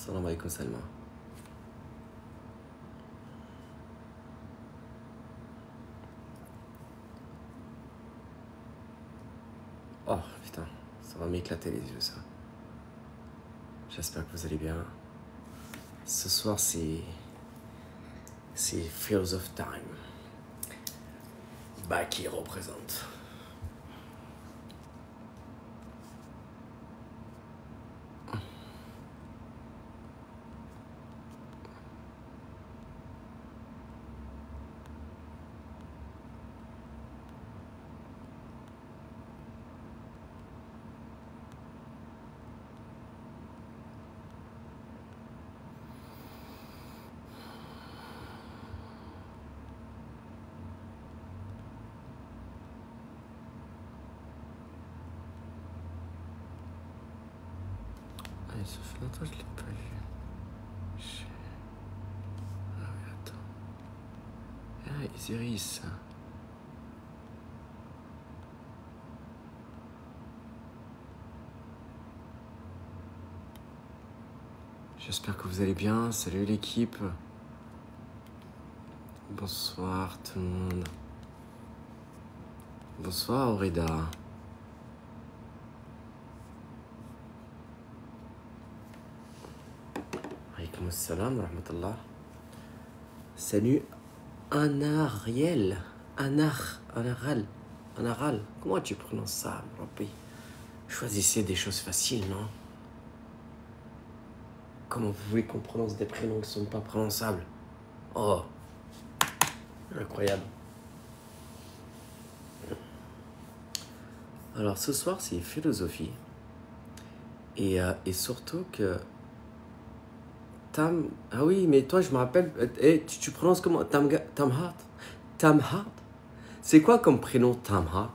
Salam alaikum Salma. Oh putain, ça va m'éclater les yeux ça. J'espère que vous allez bien. Ce soir c'est Fears of Time. Bah qui représente. Ça fait longtemps que je l'ai pas vu. Ah oui, attends. Ah, Isiris. J'espère que vous allez bien. Salut l'équipe. Bonsoir tout le monde. Bonsoir Aurida. Alaykoum assalam wa rahmatullah. Salut Anariel. Anaral. Comment tu prononces ça, Rabbi? Choisissez des choses faciles, non? Comment vous voulez qu'on prononce des prénoms qui ne sont pas prononçables? Oh, incroyable. Alors ce soir c'est philosophie. Et surtout que Tam... Ah oui, mais toi je me rappelle... tu prononces comment? Tamhat? Tamhat? C'est quoi comme prénom Tamhat?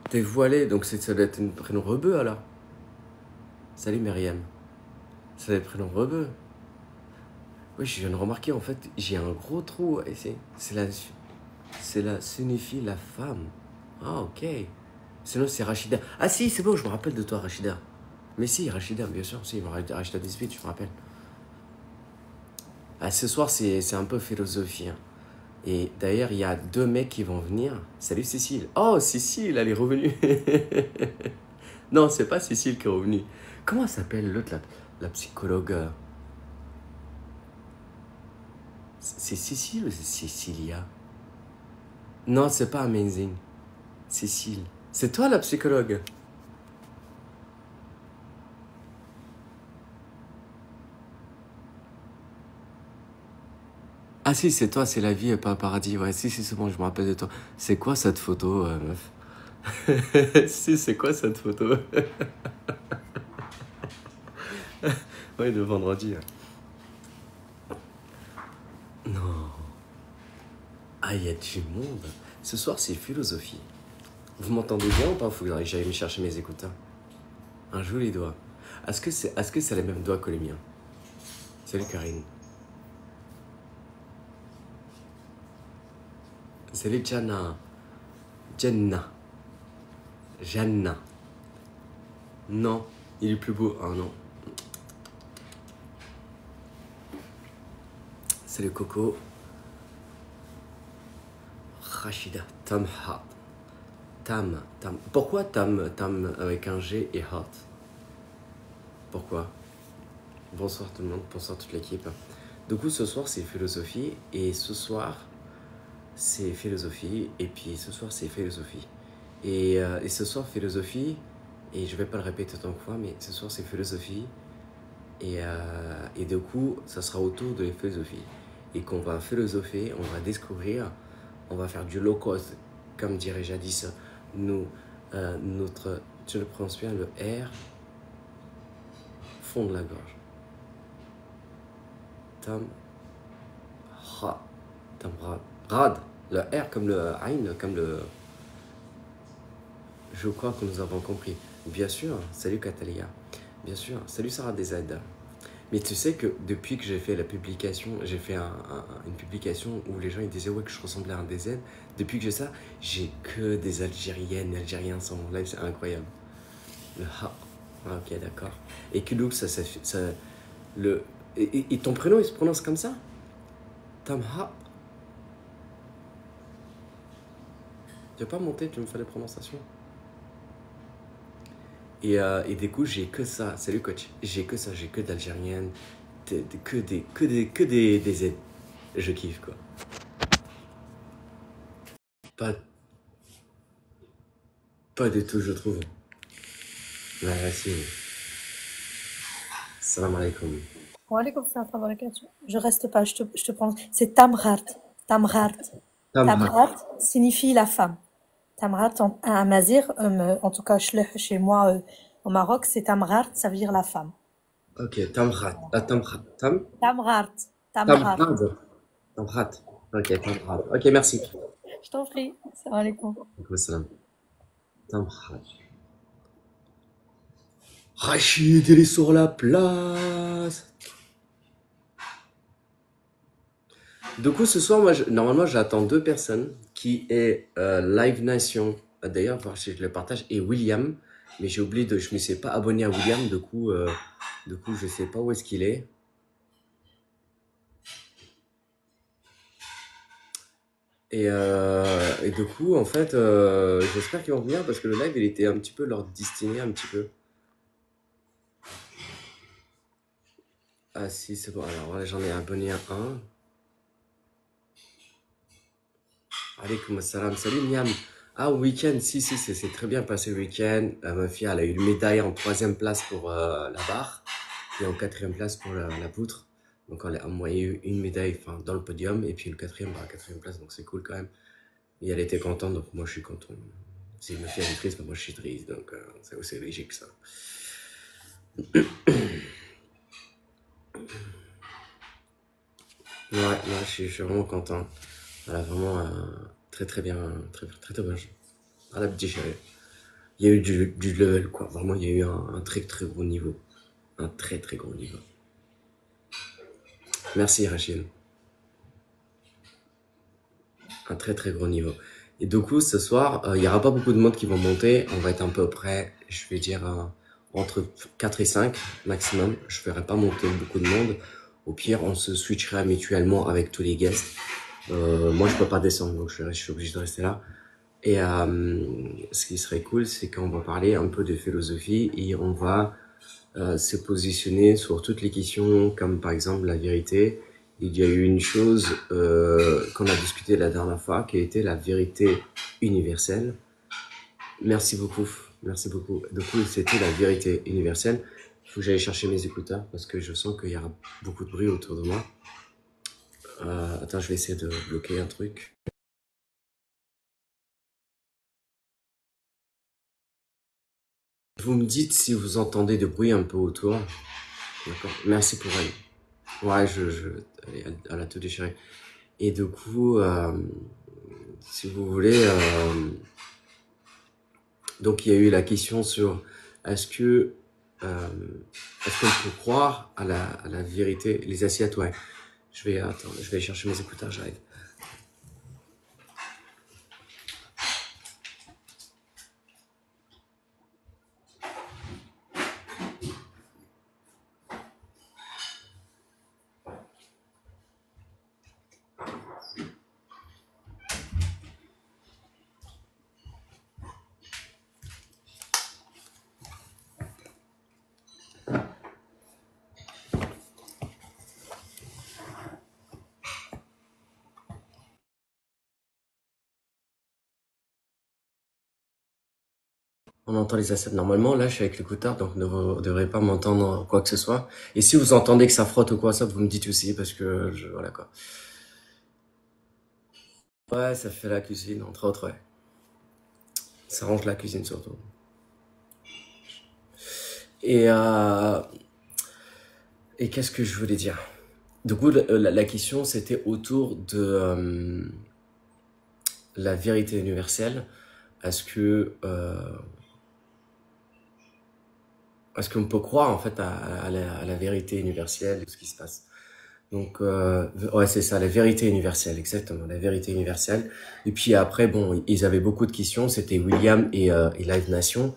T'es voilé, donc ça doit être un prénom rebeu alors. Salut Myriam. Ça doit être un prénom rebeu. Oui, je viens de remarquer, en fait, j'ai un gros trou. C'est la signifie la femme. Ah, ok. Sinon, c'est Rachida. Ah si, c'est bon, je me rappelle de toi, Rachida. Mais si, Rachida, bien sûr, si, Rachida 18, je me rappelle. Ah, ce soir, c'est un peu philosophie. Hein. Et d'ailleurs, il y a 2 mecs qui vont venir. Salut Cécile. Oh, Cécile, elle est revenue. Non, c'est pas Cécile qui est revenue. Comment s'appelle l'autre, la psychologue? C'est Cécile ou c'est Cécilia? Non, c'est pas Amazing. Cécile. C'est toi la psychologue? Ah si, c'est toi, c'est la vie et pas un paradis. Ouais, si, c'est bon, je me rappelle de toi. C'est quoi cette photo, meuf? Si, c'est quoi cette photo? Ouais, le vendredi. Non. Ah, il y a du monde. Ce soir, c'est philosophie. Vous m'entendez bien ou pas? Faut que j'aille me chercher mes écouteurs. Un joli doigt. Est-ce que c'est les mêmes doigts que les miens? Salut Karine. Salut Jana. Janna. Non, il est plus beau. Ah non. Salut Coco. Rachida. Tamha. Tam. Pourquoi Tam avec un G et Hat? Pourquoi? Bonsoir tout le monde, bonsoir toute l'équipe. Du coup, ce soir, c'est philosophie. Et ce soir, c'est philosophie. Et puis, ce soir, c'est philosophie. Et ce soir, philosophie. Et je vais pas le répéter autant de fois, mais ce soir, c'est philosophie. Et du coup, ça sera autour de la philosophie. Et qu'on va philosopher, on va découvrir, on va faire du low cost, comme dirait jadis notre, tu le prononces bien, le R, fond de la gorge. Rad, le R comme le Ain, comme le... Je crois que nous avons compris. Bien sûr, salut Catalia. Bien sûr, salut Sarah Desad. Mais tu sais que depuis que j'ai fait la publication, j'ai fait une publication où les gens ils disaient ouais que je ressemblais à un DZ. Depuis que j'ai ça, j'ai que des Algériennes, Algériens sur mon live, c'est incroyable. Le ha. Ah, ok, d'accord. Et Kuluk, le, et ton prénom, il se prononce comme ça? Tamha? Tu vas pas monter, tu me fais les prononciations. Et du coup, j'ai que ça. Salut coach. J'ai que ça, j'ai que d'Algériennes, que des Z. Je kiffe quoi. Pas, pas du tout, je trouve. Merci. Salam alaikum. Wa alaykoum salam wa barakatuh. Je reste pas, je te prononce. C'est Tamghart. Tamghart. Tamha. Tamghart signifie la femme. Tamghart en amazigh, en tout cas chez moi au Maroc, c'est Tamghart, ça veut dire la femme. Ok, Tamhat. Tamhat. Tamghart. Tamghart. Tamhat. Tamhat. Ok, Tamhat. Ok, merci. Je t'en prie. Salam alaikum. Salam. Tamhat. Rachid, il est sur la place. Du coup, ce soir, moi, normalement, j'attends deux personnes, qui est Live Nation, d'ailleurs, je le partage, et William, mais j'ai oublié je ne me suis pas abonné à William, du coup, je sais pas où est-ce qu'il est. Et du coup, en fait, j'espère qu'ils vont venir parce que le live, il était un petit peu leur destiné, un petit peu. Ah si, c'est bon. Alors voilà, j'en ai abonné à un. Alaykoum salam. Salut Niam. Ah, au week-end, si, c'est très bien passé le week-end. Ma fille, elle a eu une médaille en 3e place pour la barre et en 4e place pour la poutre. Donc, moi, il y a eu une médaille dans le podium et puis le 4e, 4e place, donc c'est cool quand même. Et elle était contente, donc moi je suis content. Si ma fille est triste, moi je suis triste, donc c'est aussi logique ça. Ouais, je suis vraiment content. Elle a vraiment très très bien, très très très bien joué. Elle a petit chéri. Il y a eu du level quoi, vraiment il y a eu un très très gros niveau. Un très très gros niveau. Merci Rachel. Un très très gros niveau. Et du coup ce soir, il n'y aura pas beaucoup de monde qui vont monter. On va être à peu près, je vais dire, entre 4 et 5 maximum. Je ne ferai pas monter beaucoup de monde. Au pire, on se switchera mutuellement avec tous les guests. Moi, je peux pas descendre, donc je suis obligé de rester là. Et ce qui serait cool, c'est qu'on va parler un peu de philosophie et on va se positionner sur toutes les questions, comme par exemple la vérité. Il y a eu une chose qu'on a discuté la dernière fois, qui a été la vérité universelle. Merci beaucoup, merci beaucoup. Du coup, c'était la vérité universelle. Il faut que j'aille chercher mes écouteurs parce que je sens qu'il y a beaucoup de bruit autour de moi. Attends, je vais essayer de bloquer un truc. Vous me dites si vous entendez de bruit un peu autour. D'accord. Merci pour elle. Ouais, elle a tout déchiré. Et du coup, si vous voulez, donc il y a eu la question sur est-ce que est-ce qu'on peut croire à la vérité, les assiettes, ouais. Je vais aller chercher mes écouteurs, j'arrive. On entend les assiettes. Normalement, là, je suis avec l'écouteur, donc vous ne devrez pas m'entendre quoi que ce soit. Et si vous entendez que ça frotte ou quoi, ça, vous me dites aussi, parce que voilà quoi. Ouais, ça fait la cuisine, entre autres, ouais. Ça range la cuisine surtout. Et, euh, et qu'est-ce que je voulais dire? Du coup, la question, c'était autour de la vérité universelle. Est-ce que est-ce qu'on peut croire en fait à la vérité universelle de ce qui se passe? Donc ouais, c'est ça, la vérité universelle, exactement, la vérité universelle. Et puis après, bon, ils avaient beaucoup de questions. C'était William et Live Nation.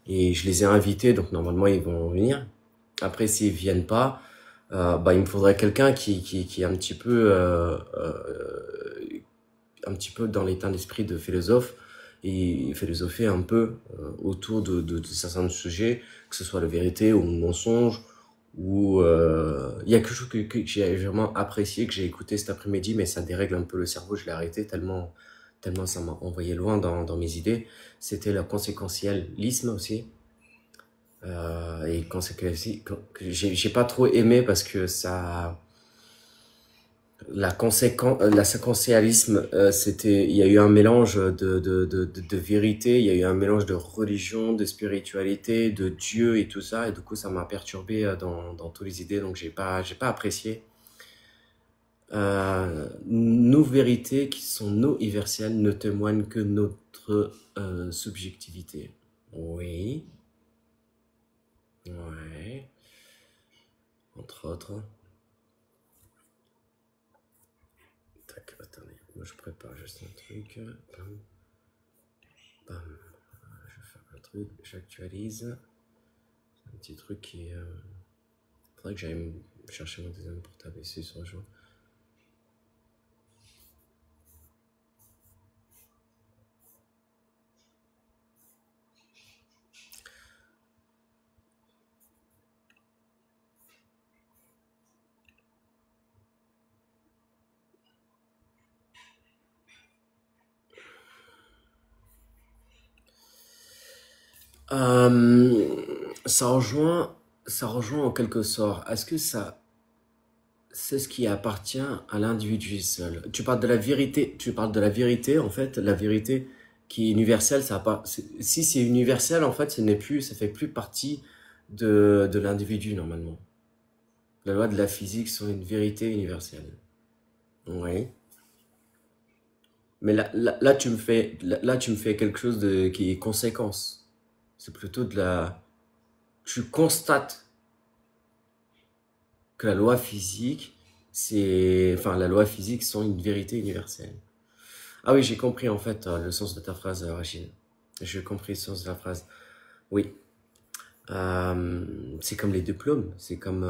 Et je les ai invités, donc normalement ils vont venir. Après, s'ils viennent pas, bah, il me faudrait quelqu'un qui est un petit peu dans l'état d'esprit de philosophe et philosopher un peu autour de certains sujets, que ce soit la vérité ou le mensonge, ou il y a quelque chose que j'ai vraiment apprécié, que j'ai écouté cet après-midi, mais ça dérègle un peu le cerveau, je l'ai arrêté tellement ça m'a envoyé loin dans mes idées. C'était le conséquentialisme aussi. Et conséquentialisme, que j'ai pas trop aimé parce que ça la séquentialisme, c'était, il y a eu un mélange de vérité, il y a eu un mélange de religion, de spiritualité, de Dieu et tout ça, et du coup, ça m'a perturbé dans toutes les idées, donc j'ai pas apprécié. Nos vérités, qui sont nos universelles, ne témoignent que notre subjectivité. Oui, ouais, entre autres. Tac, attendez, moi je prépare juste un truc. Bam, bam. Je vais faire un truc, j'actualise. Un petit truc qui est. Faudrait que j'aille chercher mon deuxième portable ici sur le jour. Ça rejoint, ça rejoint en quelque sorte. Est-ce que ça, c'est ce qui appartient à l'individu seul? Tu parles de la vérité, en fait, la vérité qui est universelle, si c'est universel, en fait, ça fait plus partie de l'individu, normalement. La loi de la physique sont une vérité universelle. Oui. Mais là, tu me fais quelque chose qui est conséquence. C'est plutôt de la, tu constates que la loi physique, enfin, la loi physique sont une vérité universelle. Ah oui, j'ai compris en fait le sens de ta phrase, Rachid. J'ai compris le sens de la phrase. Oui. C'est comme les diplômes, c'est comme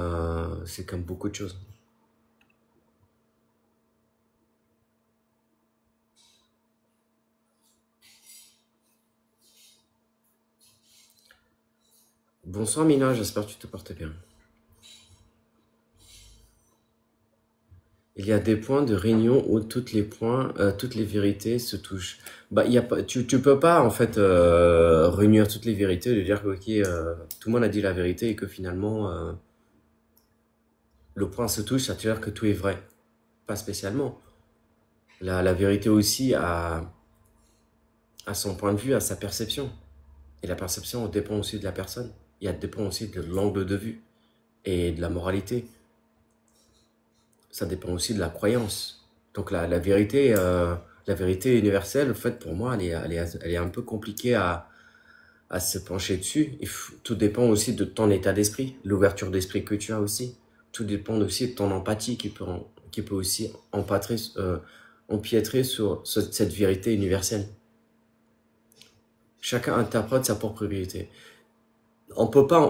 beaucoup de choses. Bonsoir Mina, j'espère que tu te portes bien. Il y a des points de réunion où toutes les vérités se touchent. Bah, il y a pas, tu peux pas en fait réunir toutes les vérités, de dire que ok, tout le monde a dit la vérité et que finalement le point se touche, ça veut dire que tout est vrai. Pas spécialement. La vérité aussi a son point de vue, a sa perception. Et la perception dépend aussi de la personne. Et elle dépend aussi de l'angle de vue et de la moralité. Ça dépend aussi de la croyance. Donc la vérité universelle, en fait, pour moi, elle est un peu compliquée à se pencher dessus. Tout dépend aussi de ton état d'esprit, l'ouverture d'esprit que tu as aussi. Tout dépend aussi de ton empathie qui peut aussi empiétrer sur cette vérité universelle. Chacun interprète sa propre vérité. On peut pas,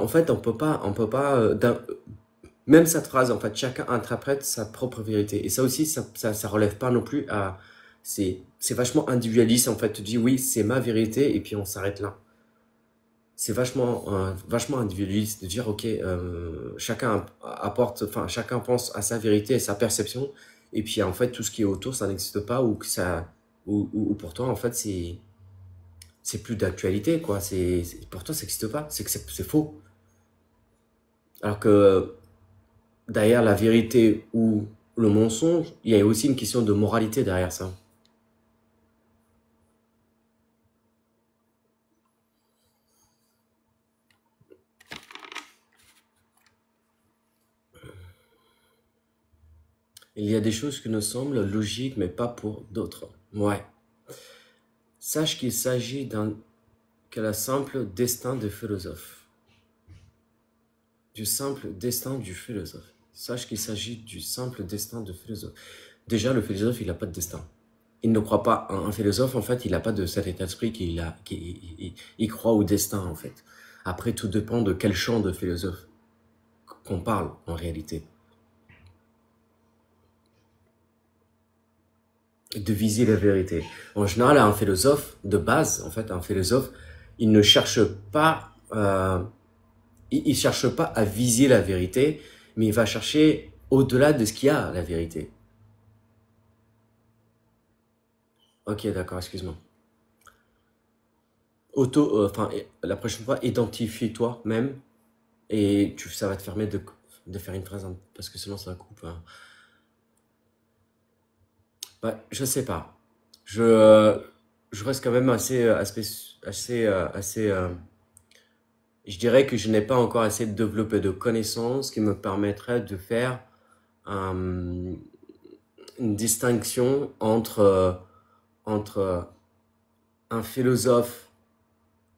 même cette phrase, en fait, chacun interprète sa propre vérité. Et ça aussi, ça relève pas non plus c'est vachement individualiste, en fait. Tu dis, oui, c'est ma vérité, et puis on s'arrête là. C'est vachement individualiste de dire, ok, chacun apporte, enfin, chacun pense à sa vérité et sa perception, et puis en fait, tout ce qui est autour, ça n'existe pas, ou pour toi, en fait, c'est plus d'actualité, quoi. Pour toi, ça n'existe pas. C'est faux. Alors que derrière la vérité ou le mensonge, il y a aussi une question de moralité derrière ça. Il y a des choses qui nous semblent logiques, mais pas pour d'autres. Ouais. Sache qu'il s'agit d'un que la simple destin du philosophe. Du simple destin du philosophe. Sache qu'il s'agit du simple destin du philosophe. Déjà, le philosophe, il n'a pas de destin. il ne croit pas. Un philosophe, en fait, il n'a pas de cet état d'esprit il croit au destin, en fait. Après, tout dépend de quel champ de philosophe qu'on parle, en réalité. De viser la vérité. En général, un philosophe, de base, en fait, un philosophe, il ne cherche pas, il cherche pas à viser la vérité, mais il va chercher au-delà de ce qu'il y a, la vérité. Ok, d'accord, excuse-moi. La prochaine fois, identifie-toi même et ça va te permettre de faire une phrase, parce que sinon ça coupe, hein. Bah, je sais pas. Je reste quand même je dirais que je n'ai pas encore assez développé de connaissances qui me permettraient de faire euh, une distinction entre un philosophe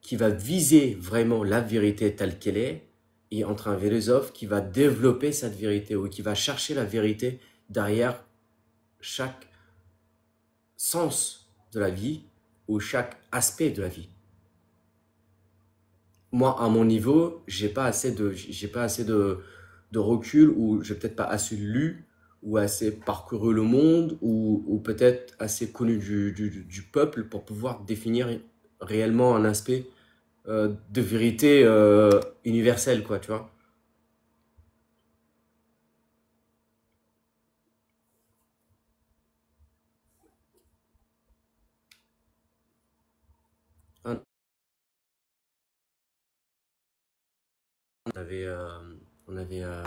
qui va viser vraiment la vérité telle qu'elle est et entre un philosophe qui va développer cette vérité ou qui va chercher la vérité derrière chaque sens de la vie ou chaque aspect de la vie. Moi, à mon niveau, j'ai pas assez de recul ou j'ai peut-être pas assez lu ou assez parcouru le monde ou peut-être assez connu du peuple pour pouvoir définir réellement un aspect de vérité universelle, quoi, tu vois. On avait, euh, on avait, euh,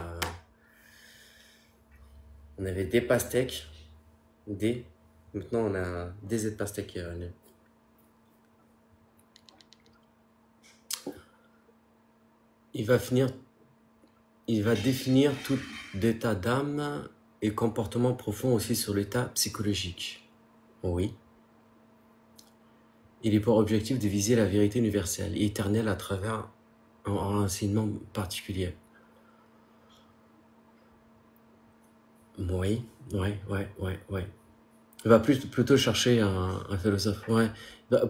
on avait des pastèques, des. Maintenant, on a des aides pastèques. Il va finir, il va définir tout état d'âme et comportement profond aussi sur l'état psychologique. Oui. Il est pour objectif de viser la vérité universelle et éternelle à travers un enseignement particulier. Oui, ouais. Il va plutôt chercher un philosophe. Ouais.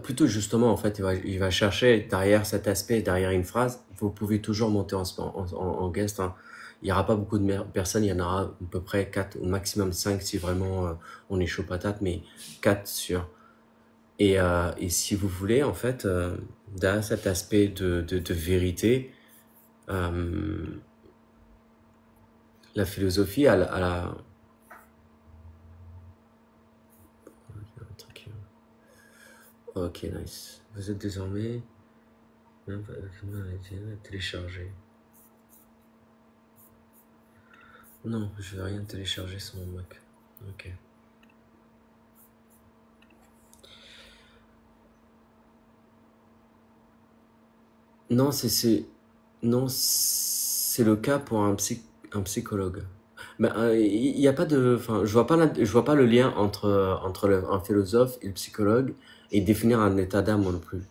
Plutôt justement, en fait, il va chercher derrière cet aspect, derrière une phrase. Vous pouvez toujours monter en guest, hein. Il n'y aura pas beaucoup de personnes, il y en aura à peu près 4 au maximum 5 si vraiment on est chaud patate, mais 4 sûr. Et si vous voulez, en fait, derrière cet aspect de vérité, euh, la philosophie, Ok, nice. Vous êtes désormais téléchargé. Non, je vais rien télécharger sur mon Mac. Ok. Non, non, c'est le cas pour un psychologue. Mais il y a pas de, enfin, je vois pas le lien entre un philosophe et le psychologue et définir un état d'âme non plus.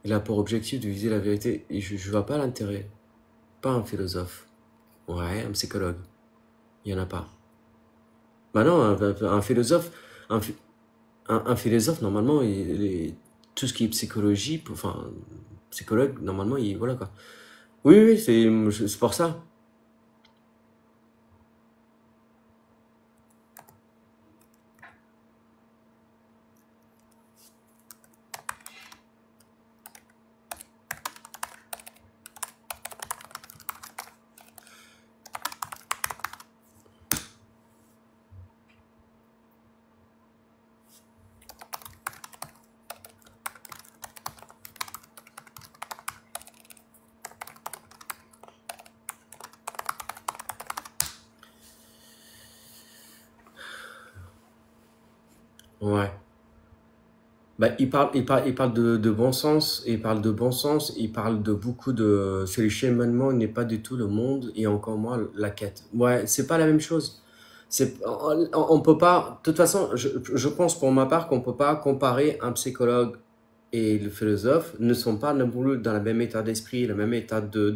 Il a pour objectif de viser la vérité et je vois pas l'intérêt. Pas un philosophe. Ouais, un psychologue. Il y en a pas. Bah non, un philosophe, un, phi- un philosophe, normalement, tout ce qui est psychologie, enfin, psychologue, normalement, voilà quoi. Oui, oui, c'est pour ça. Ouais. Bah, il parle de bon sens, il parle de bon sens, il parle de beaucoup c'est le cheminement n'est pas du tout le monde et encore moins la quête. Ouais, c'est pas la même chose. On peut pas, de toute façon, je pense pour ma part qu'on peut pas comparer un psychologue et le philosophe ne sont pas non plus dans le même état d'esprit, le même état de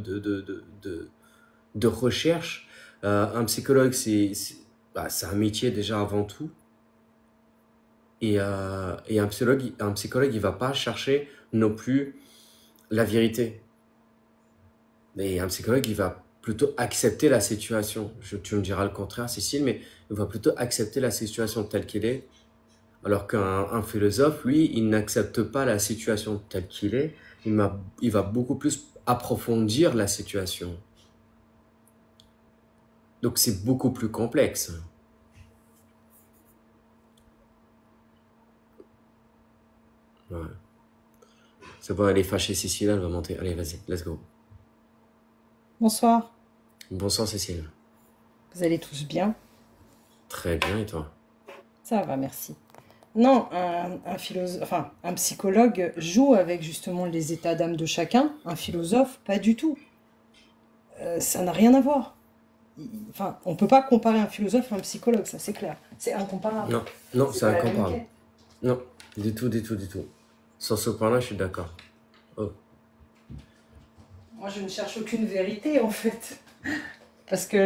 recherche. Un psychologue, bah, c'est un métier déjà avant tout. Et un psychologue, il va pas chercher non plus la vérité. Et un psychologue, il va plutôt accepter la situation. Tu me diras le contraire, Cécile, mais il va plutôt accepter la situation telle qu'elle est. Alors qu'un philosophe, lui, il n'accepte pas la situation telle qu'elle est. Il va beaucoup plus approfondir la situation. Donc c'est beaucoup plus complexe. Ouais. C'est bon, elle est fâchée, Cécile, elle va monter. Allez, vas-y, let's go. Bonsoir, Bonsoir, Cécile. vous allez tous bien? Très bien, et toi? Ça va, merci. Non, un psychologue joue avec justement les états d'âme de chacun, un philosophe, pas du tout. Ça n'a rien à voir. Enfin, on peut pas comparer un philosophe à un psychologue, ça c'est clair. C'est incomparable. Non, non, C'est c'est pas la même incomparable. quête. Non, du tout, du tout, du tout. Sur ce point-là, je suis d'accord. Oh. Moi, je ne cherche aucune vérité en fait. Parce que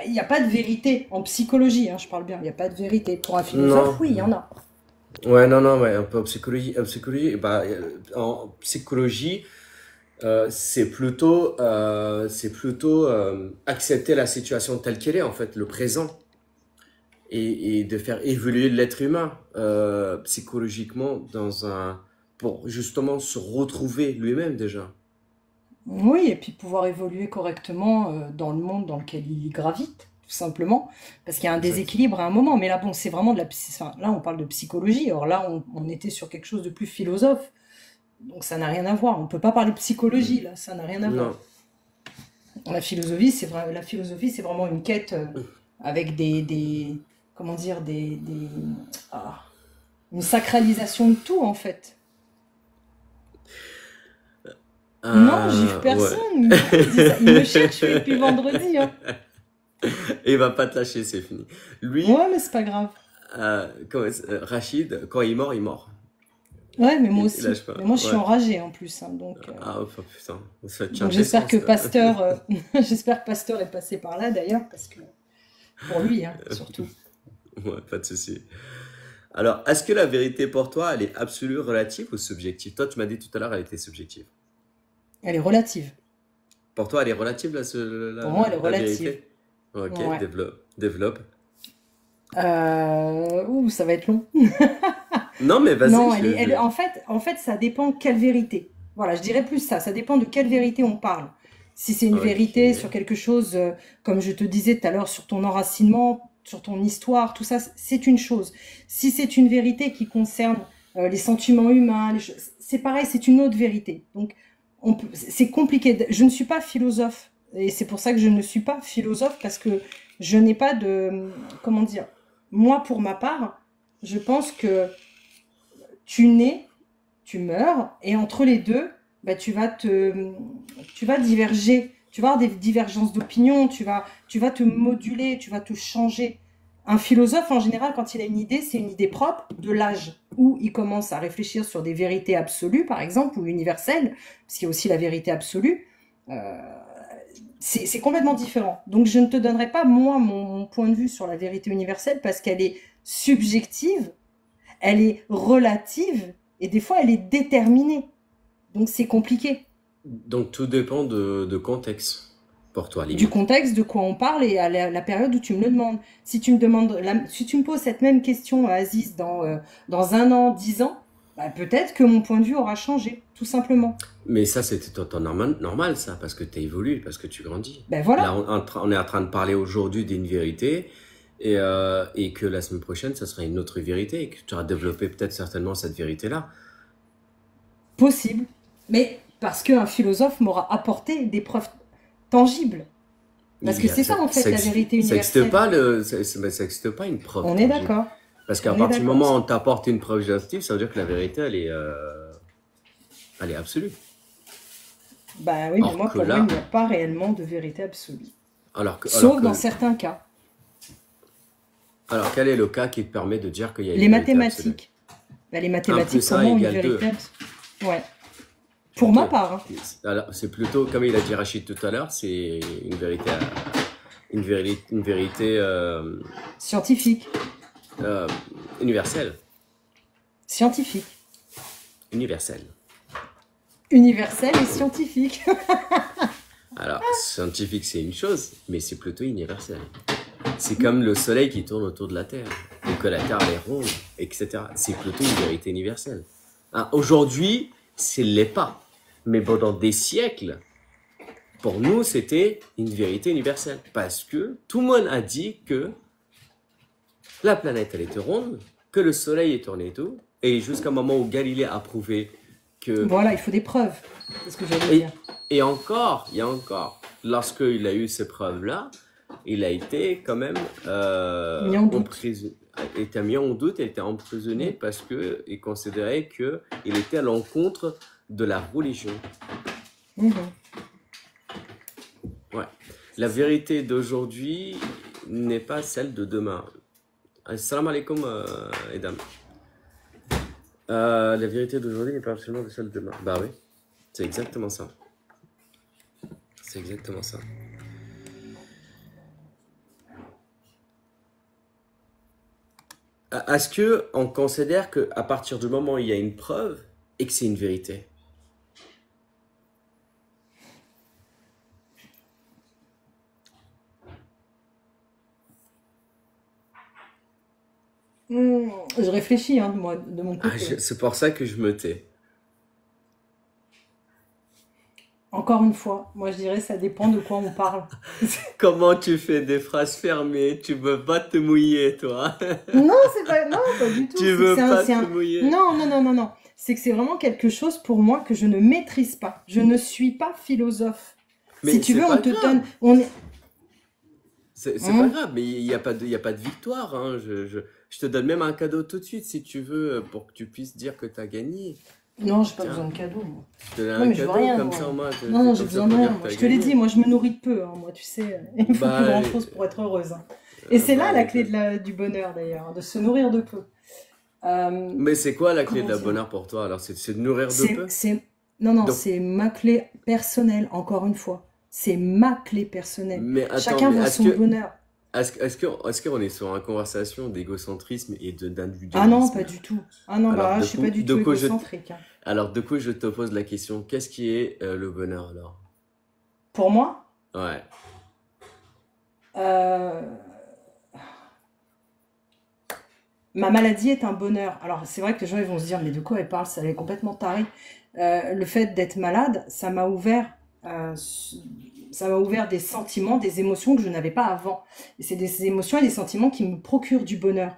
il n'y a pas de vérité en psychologie, hein, je parle bien, il n'y a pas de vérité. Pour un philosophe, Non. oui, il y en a. Ouais, non, ouais, un peu en psychologie, c'est plutôt accepter la situation telle qu'elle est, en fait, le présent, et de faire évoluer l'être humain psychologiquement pour justement se retrouver lui-même déjà. Oui, et puis pouvoir évoluer correctement dans le monde dans lequel il gravite, tout simplement. Parce qu'il y a un Exact. déséquilibre à un moment. Mais là, bon, c'est vraiment enfin, là, on parle de psychologie. Or là, on était sur quelque chose de plus philosophe. Donc ça n'a rien à voir. On ne peut pas parler de psychologie, là. Ça n'a rien à voir. Non. La philosophie, c'est vraiment une quête avec comment dire, une sacralisation de tout, en fait. Non, gifle Ouais. personne. Il dit ça. Il me cherche depuis vendredi, hein. Et il va pas te lâcher, c'est fini. Lui, Ouais, mais c'est pas grave. Rachid, quand il est mort, il est mort. Ouais, mais moi Il aussi. lâche pas. Mais moi, je suis Ouais. enragée en plus, hein, donc Ah, oh, putain, ça te donc change j'espère que l'essence, toi. Pasteur, j'espère que Pasteur est passé par là d'ailleurs, parce que pour lui, hein, surtout. Ouais, pas de souci. Alors, est-ce que la vérité pour toi, elle est absolue, relative ou subjective? Toi, tu m'as dit tout à l'heure, elle était subjective. Elle est relative. Pour toi, elle est relative, Pour moi, elle est la relative. vérité? Ok, Ouais. développe. Ouh, ça va être long. Non, mais vas-y, Non, en fait, ça dépend quelle vérité. Voilà, je dirais plus ça. Ça dépend de quelle vérité on parle. Si c'est une vérité sur Ok. quelque chose, comme je te disais tout à l'heure, sur ton enracinement, sur ton histoire, tout ça, c'est une chose. Si c'est une vérité qui concerne les sentiments humains, c'est pareil, c'est une autre vérité. Donc, c'est compliqué. Je ne suis pas philosophe. Et c'est pour ça que je ne suis pas philosophe, parce que je n'ai pas de... Comment dire? Moi, pour ma part, je pense que tu nais, tu meurs, et entre les deux, bah, tu vas diverger, tu vas avoir des divergences d'opinion, tu vas te moduler, tu vas te changer. Un philosophe, en général, quand il a une idée, c'est une idée propre de l'âge où il commence à réfléchir sur des vérités absolues, par exemple, ou universelles, parce qu'il y a aussi la vérité absolue. Euh, c'est complètement différent. Donc, je ne te donnerai pas, moi, mon point de vue sur la vérité universelle, parce qu'elle est subjective, elle est relative, et des fois, elle est déterminée. Donc, c'est compliqué. Donc, tout dépend de contexte pour toi, Du limite. contexte, de quoi on parle et à la période où tu me le demandes. Si tu me poses cette même question, Aziz, dans 1 an, 10 ans, bah, peut-être que mon point de vue aura changé, tout simplement. Mais ça, c'était ton temps normal, ça, parce que tu évolues, parce que tu grandis. Ben Là, voilà, on est en train de parler aujourd'hui d'une vérité, et que la semaine prochaine, ça sera une autre vérité, et que tu auras développé peut-être certainement cette vérité-là. possible. Mais parce qu'un philosophe m'aura apporté des preuves tangibles. Parce que c'est ça, en fait, la vérité Ça n'existe universelle. ça existe pas une preuve On est tangible. d'accord. Parce qu'à On est partir du moment où d'accord. on t'apporte une preuve positive, ça veut dire que la vérité, elle est absolue. Ben oui, mais Or moi, que pour moi, là, il n'y a pas réellement de vérité absolue. alors Sauf que, dans certains cas. alors quel est le cas qui te permet de dire qu'il y a une Les vérité absolue? mathématiques. Ben, les 1 mathématiques, plus pour 1 moi, ont une égale 2. vérité absolue. Ouais. Pour Ok. ma part, hein. Alors, c'est plutôt, comme il a dit Rachid tout à l'heure, c'est une vérité une vérité Scientifique. euh, universelle. Scientifique. Universelle. Universel et scientifique. Alors, scientifique, c'est une chose, mais c'est plutôt universel. C'est comme le soleil qui tourne autour de la Terre, et que la Terre est ronde, etc. C'est plutôt une vérité universelle. Hein, aujourd'hui, ce l'est pas. Mais pendant des siècles, pour nous, c'était une vérité universelle. Parce que tout le monde a dit que la planète, elle était ronde, que le soleil est tourné et tout. Et jusqu'à un moment où Galilée a prouvé que... Voilà, il faut des preuves. C'est ce que j'allais Et, dire. et encore, il y a encore, lorsqu'il a eu ces preuves-là, il a été quand même Mis en doute. était mis en doute, il était emprisonné parce qu'il considérait qu'il était à l'encontre de la religion. Mhm. Ouais. La vérité d'aujourd'hui n'est pas celle de demain. Assalamu alaikum, Edam. La vérité d'aujourd'hui n'est pas absolument celle de demain. Bah oui, c'est exactement ça. C'est exactement ça. Est-ce que on considère qu'à partir du moment où il y a une preuve et que c'est une vérité? Je réfléchis, hein, moi, de mon côté. C'est pour ça que je me tais. Encore une fois, moi je dirais ça dépend de quoi on parle. Comment tu fais des phrases fermées? Tu veux pas te mouiller, toi? Non, c'est pas, non, pas du tout. Tu C'est que veux c'est pas c'est te mouiller? non, non, non, non, non. C'est que c'est vraiment quelque chose pour moi que je ne maîtrise pas. Je ne suis pas philosophe. Si Mais tu c'est veux, pas on te grave. donne, on est, C'est pas Hein grave, mais il y a pas de victoire. Hein. Je te donne même un cadeau tout de suite si tu veux, pour que tu puisses dire que tu as gagné. Non, j'ai pas Tiens, besoin de cadeau, moi. je te donne Non, un mais je veux cadeau rien, comme moi. ça, moi, Non, non, j'ai comme ça besoin de pour rien, dire que moi. tu as Je te l'ai dit, gagné. moi je me nourris de peu, hein, moi, tu sais. Il me faut plus Bah, grand-chose pour être heureuse, hein. Et c'est là bah, la clé écoute. du bonheur, d'ailleurs, hein, de se nourrir de peu. Euh, Mais c'est quoi la clé de comment la dire? bonheur pour toi? Alors, c'est de nourrir de C'est, peu? c'est, non, non, Donc, c'est ma clé personnelle, encore une fois. C'est ma clé personnelle. mais attends, Chacun mais voit son bonheur. est-ce qu'on est sur une conversation d'égocentrisme et Ah non, pas d'individualisme? du tout. Ah non, Alors, bah, je suis pas du de tout quoi égocentrique, hein. alors, de quoi je te pose la question, qu'est-ce qui est le bonheur alors? Pour moi, Ouais. euh, ma maladie est un bonheur. Alors, c'est vrai que les gens ils vont se dire, mais de quoi elle parle? Ça elle est complètement taré. Le fait d'être malade, euh, ça m'a ouvert des sentiments, des émotions que je n'avais pas avant. Et c'est des émotions et des sentiments qui me procurent du bonheur.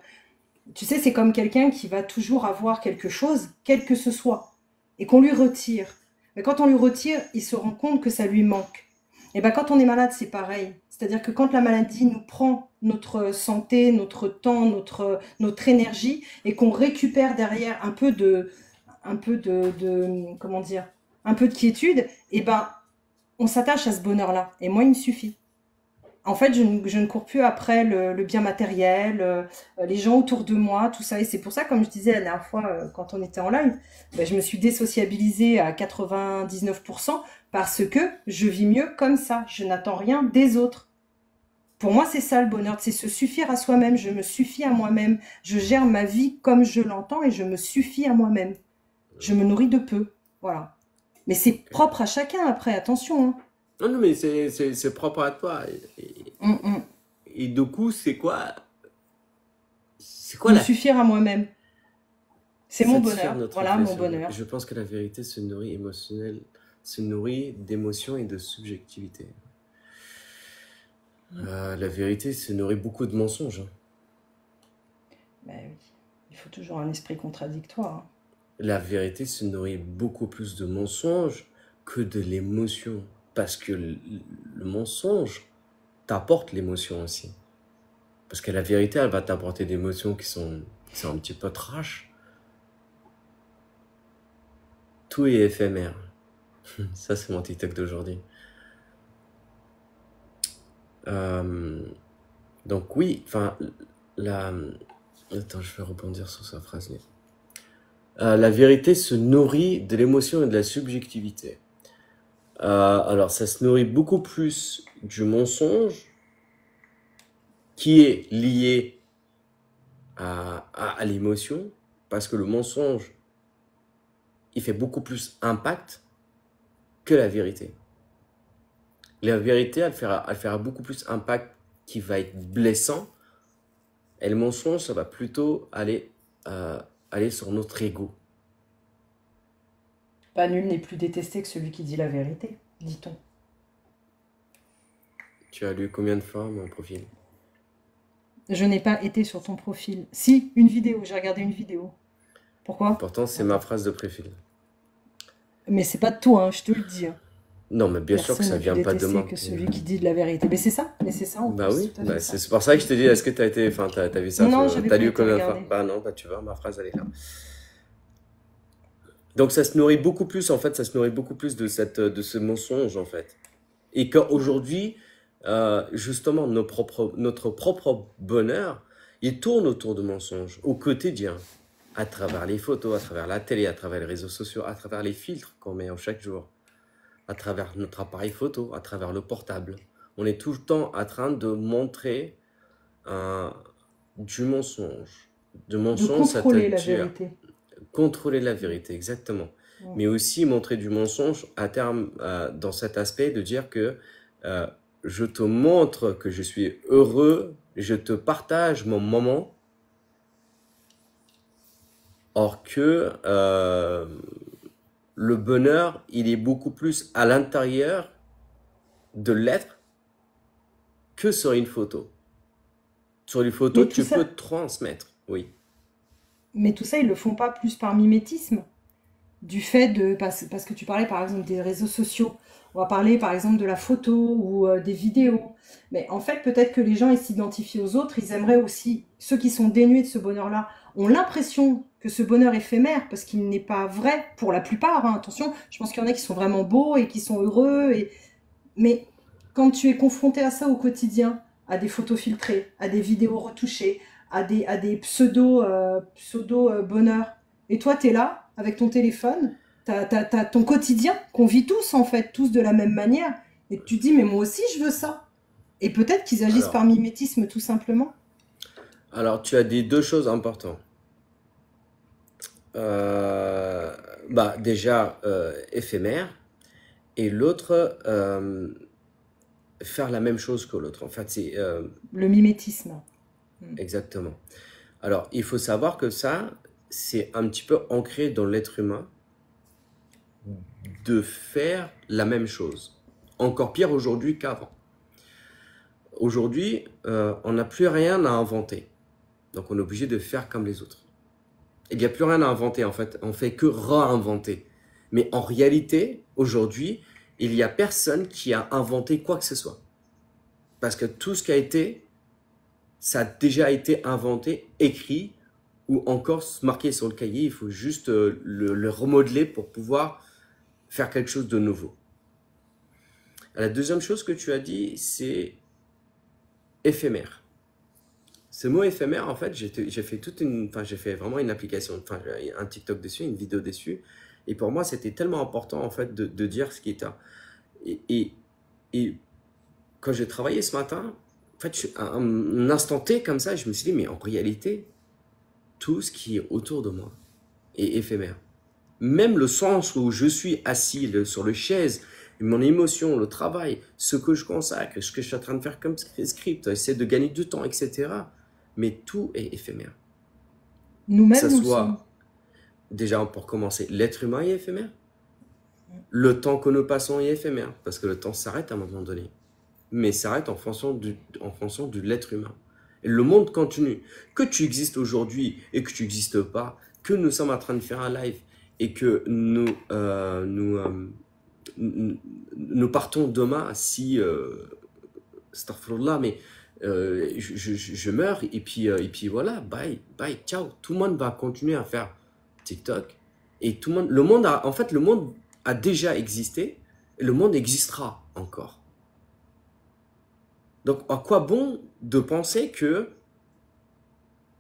Tu sais, c'est comme quelqu'un qui va toujours avoir quelque chose, quel que ce soit, et qu'on lui retire. Mais quand on lui retire, il se rend compte que ça lui manque. Et ben quand on est malade, c'est pareil. C'est-à-dire que quand la maladie nous prend notre santé, notre temps, notre énergie, et qu'on récupère derrière comment dire, un peu de quiétude, et ben on s'attache à ce bonheur-là. Et moi, il me suffit. En fait, je ne cours plus après le bien matériel, les gens autour de moi, tout ça. Et c'est pour ça, comme je disais la dernière fois, quand on était en live, ben, je me suis désociabilisée à 99% parce que je vis mieux comme ça. Je n'attends rien des autres. Pour moi, c'est ça le bonheur, c'est se suffire à soi-même. Je me suffis à moi-même. Je gère ma vie comme je l'entends et je me suffis à moi-même. Je me nourris de peu. Voilà. Mais c'est propre à chacun après, attention, hein. Non, non, mais c'est propre à toi. Hum, hum. Et du coup, c'est quoi Me la suffire à moi-même. C'est mon satisfaire bonheur. notre Voilà mon réflexion? bonheur. Je pense que la vérité se nourrit d'émotions et de subjectivité. La vérité se nourrit beaucoup de mensonges. Hein. Ben oui, il faut toujours un esprit contradictoire, hein. La vérité se nourrit beaucoup plus de mensonges que de l'émotion. Parce que le mensonge t'apporte l'émotion aussi. Parce que la vérité, elle va t'apporter des émotions qui sont un petit peu trash. Tout est éphémère. Ça, c'est mon TikTok d'aujourd'hui. Donc oui, enfin, la... Attends, je vais rebondir sur sa phrase. La vérité se nourrit de l'émotion et de la subjectivité. Alors, ça se nourrit beaucoup plus du mensonge qui est lié à l'émotion, parce que le mensonge, il fait beaucoup plus impact que la vérité. La vérité, elle fera beaucoup plus impact qui va être blessant, et le mensonge, ça va plutôt aller sur notre ego. Pas nul n'est plus détesté que celui qui dit la vérité, dit-on. Tu as lu combien de fois mon profil? Je n'ai pas été sur ton profil. Si, une vidéo, j'ai regardé une vidéo. Pourquoi? Pourtant, c'est ma Attends. phrase de profil. Mais c'est pas de toi, hein, je te le dis, hein. Non, mais bien sûr que Personne ça n'est plus vient pas de détesté moi. que celui qui dit de la vérité. Mais c'est ça en Bah plus, oui, tout à bah fait c'est ça. c'est pour ça que je te dis, est-ce que t'as vu ça Non, j'avais t'as pas lu été combien de fois? regarder. Bah non, bah tu vois, ma phrase elle est là. Donc ça se nourrit beaucoup plus, en fait, ça se nourrit beaucoup plus de ce mensonge, en fait. Et qu'aujourd'hui, justement, notre propre bonheur, il tourne autour de mensonges au quotidien, à travers les photos, à travers la télé, à travers les réseaux sociaux, à travers les filtres qu'on met chaque jour, à travers notre appareil photo, à travers le portable. On est tout le temps en train de montrer euh, du mensonge. Du De mensonge, ça te contrôler la tue. vérité. Contrôler la vérité, exactement. Mm. Mais aussi montrer du mensonge à terme dans cet aspect de dire que euh, je te montre que je suis heureux, je te partage mon moment, or que le bonheur, il est beaucoup plus à l'intérieur de l'être que sur une photo. Sur une photo, Mais tout tu peux ça, transmettre, oui. mais tout ça, ils le font pas plus par mimétisme. Du fait de, parce que tu parlais par exemple des réseaux sociaux, on va parler par exemple de la photo ou des vidéos, mais en fait peut-être que les gens ils s'identifient aux autres, ils aimeraient aussi, ceux qui sont dénués de ce bonheur-là, ont l'impression que ce bonheur éphémère, parce qu'il n'est pas vrai pour la plupart, hein, attention, je pense qu'il y en a qui sont vraiment beaux et qui sont heureux, mais quand tu es confronté à ça au quotidien, à des photos filtrées, à des vidéos retouchées, à des pseudo bonheurs, et toi, tu es là, avec ton téléphone, t'as ton quotidien, qu'on vit tous, en fait, tous de la même manière, et tu te dis, mais moi aussi, je veux ça. Et peut-être qu'ils agissent par Alors, mimétisme, tout simplement. alors tu as dit deux choses importantes. Euh, Bah, déjà, éphémère, et l'autre, faire la même chose que l'autre. En fait, c'est Le mimétisme. Mm. exactement. Alors, il faut savoir que ça, c'est un petit peu ancré dans l'être humain de faire la même chose. Encore pire aujourd'hui qu'avant. Aujourd'hui, on n'a plus rien à inventer. Donc, on est obligé de faire comme les autres. Il n'y a plus rien à inventer, en fait. On fait que réinventer. Mais en réalité, aujourd'hui, il n'y a personne qui a inventé quoi que ce soit. Parce que tout ce qui a été, ça a déjà été inventé, écrit, ou encore marqué sur le cahier. Il faut juste le remodeler pour pouvoir faire quelque chose de nouveau. La deuxième chose que tu as dit, c'est éphémère. Ce mot éphémère, en fait, j'ai fait enfin, j'ai fait vraiment une application, enfin, un TikTok dessus, une vidéo dessus. Et pour moi, c'était tellement important, en fait, de dire ce qui était. Et, et, et quand j'ai travaillé ce matin, en fait, un instant T comme ça, je me suis dit, mais en réalité, tout ce qui est autour de moi est éphémère. Même le sens où je suis assis sur le chaise, mon émotion, le travail, ce que je consacre, ce que je suis en train de faire comme script, essayer de gagner du temps, etc. Mais tout est éphémère. Que ça Nous-mêmes, nous le sommes. soit, déjà pour commencer, l'être humain est éphémère. Le temps que nous passons est éphémère, parce que le temps s'arrête à un moment donné. Mais s'arrête en fonction de l'être humain. Et le monde continue. Que tu existes aujourd'hui et que tu n'existes pas, que nous sommes en train de faire un live et que nous partons demain si, astaghfirullah, mais je meurs et puis voilà, bye, bye, ciao. Tout le monde va continuer à faire TikTok et tout le monde en fait, le monde a déjà existé et le monde existera encore. Donc, à quoi bon de penser que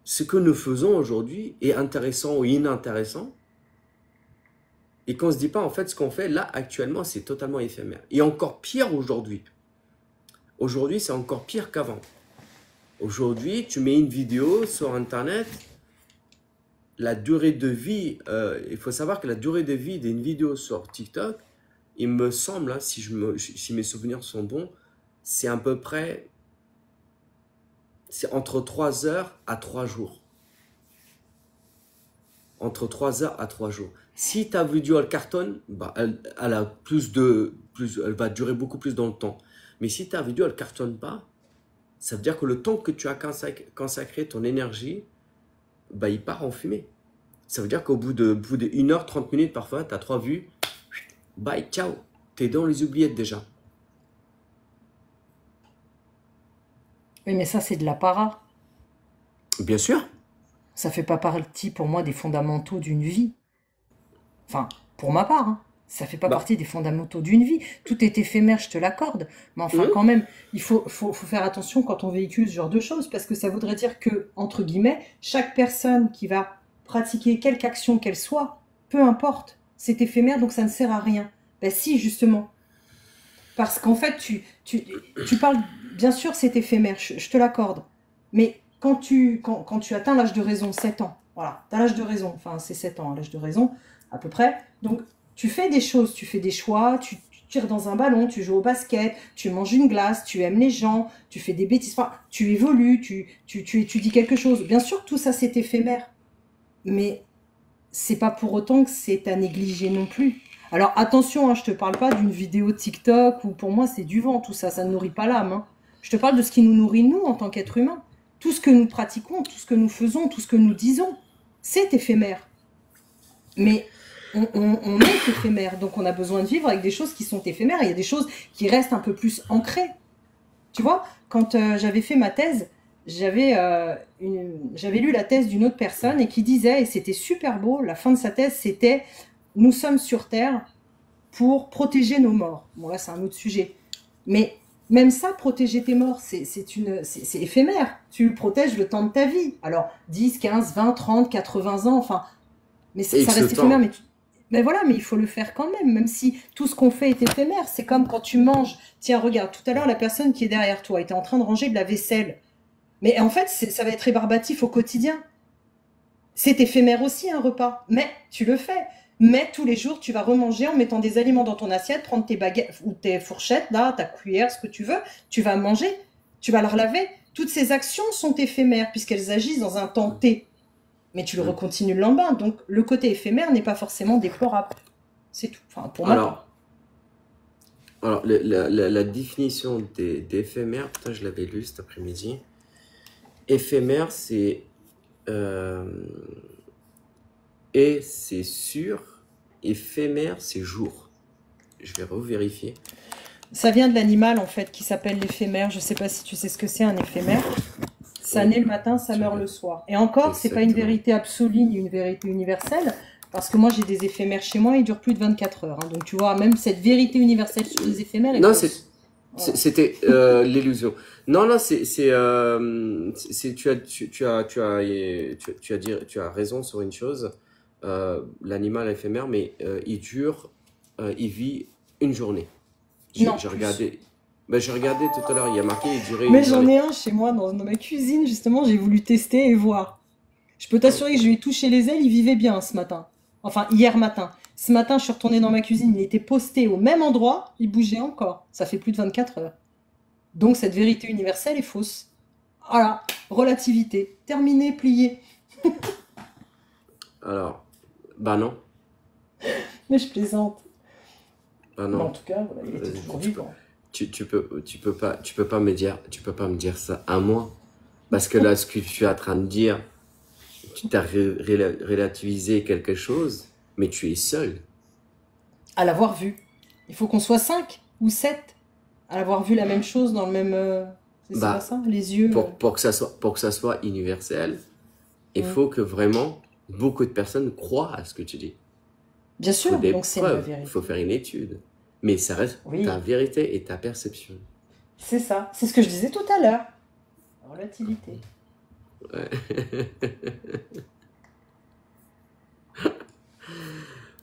ce que nous faisons aujourd'hui est intéressant ou inintéressant et qu'on ne se dit pas, en fait, ce qu'on fait là, actuellement, c'est totalement éphémère. Et encore pire aujourd'hui. Aujourd'hui, c'est encore pire qu'avant. Aujourd'hui, tu mets une vidéo sur Internet, la durée de vie, il faut savoir que la durée de vie d'une vidéo sur TikTok, il me semble, hein, si mes souvenirs sont bons, c'est à peu près, c'est entre 3 heures à 3 jours. Entre 3 heures à 3 jours. Si ta vidéo elle cartonne, bah, elle a elle va durer beaucoup plus dans le temps. Mais si ta vidéo elle cartonne pas, ça veut dire que le temps que tu as consacré ton énergie, bah, il part en fumée. Ça veut dire qu'au bout de 1 heure, 30 minutes, parfois, tu as 3 vues, bye, ciao, t'es dans les oubliettes déjà. Oui, mais ça, c'est de la para. Bien sûr. Ça fait pas partie pour moi des fondamentaux d'une vie. Enfin, pour ma part, hein. Ça fait pas Bah, partie des fondamentaux d'une vie. Tout est éphémère, je te l'accorde. Mais enfin, hum, quand même, faut faire attention quand on véhicule ce genre de choses, parce que ça voudrait dire que, entre guillemets, chaque personne qui va pratiquer quelque action qu'elle soit, peu importe, c'est éphémère, donc ça ne sert à rien. Ben si, justement. Parce qu'en fait, tu parles, bien sûr, c'est éphémère, je te l'accorde. Mais quand tu atteins l'âge de raison, 7 ans, voilà, tu as l'âge de raison, enfin c'est 7 ans, l'âge de raison, à peu près. Donc tu fais des choses, tu fais des choix, tu tires dans un ballon, tu joues au basket, tu manges une glace, tu aimes les gens, tu fais des bêtises, enfin, tu évolues, tu étudies quelque chose. Bien sûr, tout ça c'est éphémère, mais c'est pas pour autant que c'est à négliger non plus. Alors attention, hein, je te parle pas d'une vidéo TikTok où pour moi c'est du vent, tout ça, ça ne nourrit pas l'âme, hein. Je te parle de ce qui nous nourrit nous en tant qu'êtres humains. Tout ce que nous pratiquons, tout ce que nous faisons, tout ce que nous disons, c'est éphémère. Mais on est éphémère, donc on a besoin de vivre avec des choses qui sont éphémères. Il y a des choses qui restent un peu plus ancrées. Tu vois, quand j'avais fait ma thèse, j'avais lu la thèse d'une autre personne et qui disait, et c'était super beau, la fin de sa thèse, c'était nous sommes sur Terre pour protéger nos morts. Bon, là, c'est un autre sujet. Mais même ça, protéger tes morts, c'est éphémère. Tu protèges le temps de ta vie. Alors, 10, 15, 20, 30, 80 ans, enfin, mais ça X reste éphémère. temps. Mais voilà, mais il faut le faire quand même, même si tout ce qu'on fait est éphémère. C'est comme quand tu manges. Tiens, regarde, tout à l'heure, la personne qui est derrière toi était en train de ranger de la vaisselle. Mais en fait, ça va être rébarbatif au quotidien. C'est éphémère aussi un repas, mais tu le fais. Mais tous les jours, tu vas remanger en mettant des aliments dans ton assiette, prendre tes baguettes ou tes fourchettes, là, ta cuillère, ce que tu veux, tu vas manger, tu vas le relaver. Toutes ces actions sont éphémères puisqu'elles agissent dans un temps T. Mais tu le Hum. recontinues le lendemain. Donc le côté éphémère n'est pas forcément déplorable. C'est tout. Enfin, pour ma part. Alors, la définition d'éphémère, putain, je l'avais lu cet après-midi. Éphémère, euh, c'est sûr. Éphémère, c'est jour. Je vais revérifier. Ça vient de l'animal en fait qui s'appelle l'éphémère. Je sais pas si tu sais ce que c'est un éphémère. Ça Oui, naît le matin, ça je meurt regarde. le soir. Et encore, c'est pas une Exactement. vérité absolue ni une vérité universelle, parce que moi j'ai des éphémères chez moi, ils durent plus de 24 heures, hein. Donc tu vois, même cette vérité universelle sur les éphémères est Non, fausse. Voilà. c'était l'illusion. Non, non, tu as raison sur une chose. L'animal éphémère, mais il vit une journée. Non, J'ai plus. regardé, ben, j'ai regardé tout à l'heure, il y a marqué, il durait Mais une j'en journée. ai un chez moi dans ma cuisine, justement, j'ai voulu tester et voir. Je peux t'assurer que je lui ai touché les ailes, il vivait bien ce matin. Enfin, hier matin. Ce matin, je suis retournée dans ma cuisine, il était posté au même endroit, il bougeait encore. Ça fait plus de 24 heures. Donc cette vérité universelle est fausse. Voilà, relativité. Terminé, plié. Alors, bah non, Mais je plaisante. bah Mais en non. tout cas, voilà, il était toujours vivant. Tu peux pas me dire ça à moi. Parce que là, ce que tu es en train de dire, tu t'as relativisé quelque chose, mais tu es seul. À l'avoir vu. Il faut qu'on soit 5 ou 7 à l'avoir vu la même chose dans le même... c'est pas Bah, ça? Les yeux... pour que ça soit universel, il hmm. faut que vraiment beaucoup de personnes croient à ce que tu dis. Bien Il faut sûr, des donc c'est ma preuves, il faut vérité. faire une étude. Mais ça reste ta Oui, vérité et ta perception. c'est ça. C'est ce que je disais tout à l'heure. Relativité. Ouais.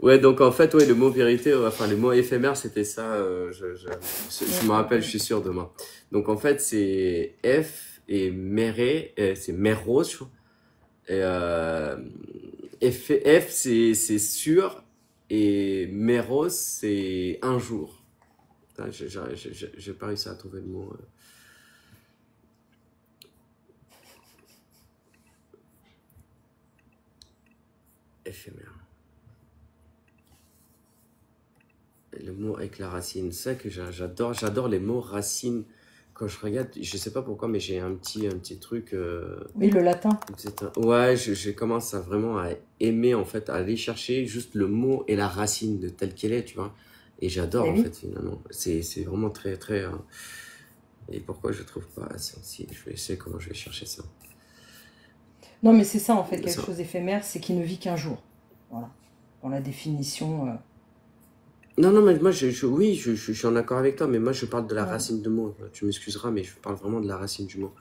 Ouais, donc en fait, ouais, le mot vérité, enfin le mot éphémère, c'était ça. Hmm, Je me hmm, rappelle, je hmm. suis sûr de moi. Donc en fait, c'est F Et mere, c'est meros, je crois. Et F, c'est sûr. Et meros, c'est un jour. Putain, j'ai pas réussi à trouver le mot. Éphémère. Le mot avec la racine. C'est ça que j'adore les mots racines. Quand je regarde, je sais pas pourquoi, mais j'ai un petit truc. Oui, le latin. Ouais, je commence à vraiment à aimer, en fait, à aller chercher juste le mot et la racine de telle qu'elle est, tu vois. Et j'adore, Eh en oui. fait, finalement. C'est vraiment très, très. Et pourquoi je trouve pas ça aussi? Je vais essayer comment je vais chercher ça. Non, mais c'est ça en fait, quelque Ça. chose d'éphémère, c'est qui ne vit qu'un jour. Voilà. Dans la définition. Non, non, mais moi, oui, je suis en accord avec toi, mais moi, je parle de la Ouais. racine de mot. Tu m'excuseras, mais je parle vraiment de la racine du mot.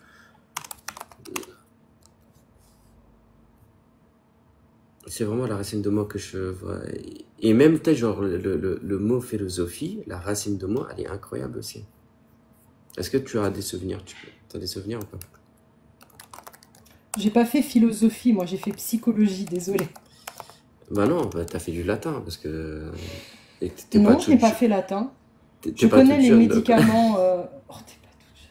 C'est vraiment la racine de mot que je vois. Et même, peut-être, genre, le mot philosophie, la racine de mot, elle est incroyable aussi. Est-ce que tu as des souvenirs? Tu as des souvenirs ou pas? J'ai pas fait philosophie, moi j'ai fait psychologie, désolée. Bah non, bah, t'as fait du latin, parce que et Non, je n'ai pas fait latin. t'es Je pas connais toute les jeune, donc. médicaments. Oh, t'es pas toute jeune.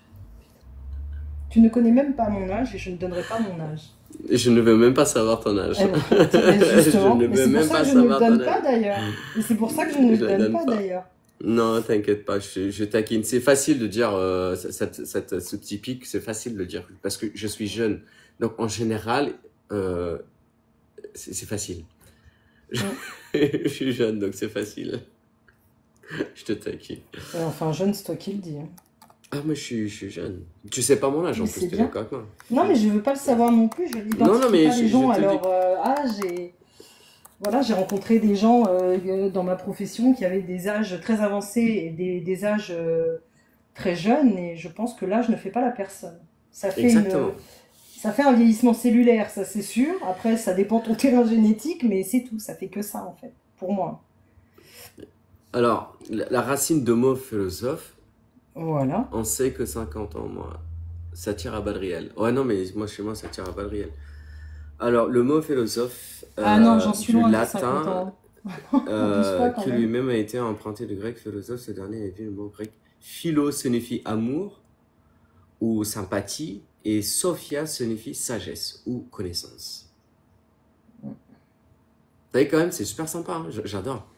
Tu ne connais même pas mon âge et je ne donnerai pas mon âge. Je ne veux même pas savoir ton âge. Eh ben, mais Je justement, ne mais veux c'est pour même ça pas que je ne le savoir ton donne âge. pas d'ailleurs. Et c'est pour ça que je ne Je le la donne donne pas pas. d'ailleurs. Non, t'inquiète pas, je taquine. C'est facile de dire, ce typique, c'est facile de le dire, parce que je suis jeune. Donc, en général, c'est facile. Mm. Je suis jeune, donc c'est facile. Je te taquine. Enfin, jeune, c'est toi qui le dis, hein. Ah, moi, je suis jeune. Tu sais pas mon âge, Mais en plus, c'est t'es bien. d'accord avec moi. Non, mais je veux pas le savoir non plus. Je Non, non, n'identifie mais pas les je gens à te le dis. leur âge. Et voilà, j'ai rencontré des gens dans ma profession qui avaient des âges très avancés et des âges très jeunes. Et je pense que l'âge ne fait pas la personne. Ça fait Exactement. ça fait un vieillissement cellulaire, ça c'est sûr. Après, ça dépend de ton terrain génétique, mais c'est tout. Ça fait que ça en fait, pour moi. Alors, la racine de mot philosophe, Voilà. on sait que 50 ans, moi. Ça tire à balles réelles. Ouais, non, mais moi, chez moi, ça tire à balles réelles. Alors, le mot philosophe, Ah non, j'en suis du loin des 50 latin, ans. Abuse pas quand qui même. lui-même a été emprunté du grec philosophe, ce dernier a vu le mot grec philo signifie amour ou sympathie, et sophia signifie sagesse ou connaissance. Vous voyez, quand même, c'est super sympa, hein, j'adore.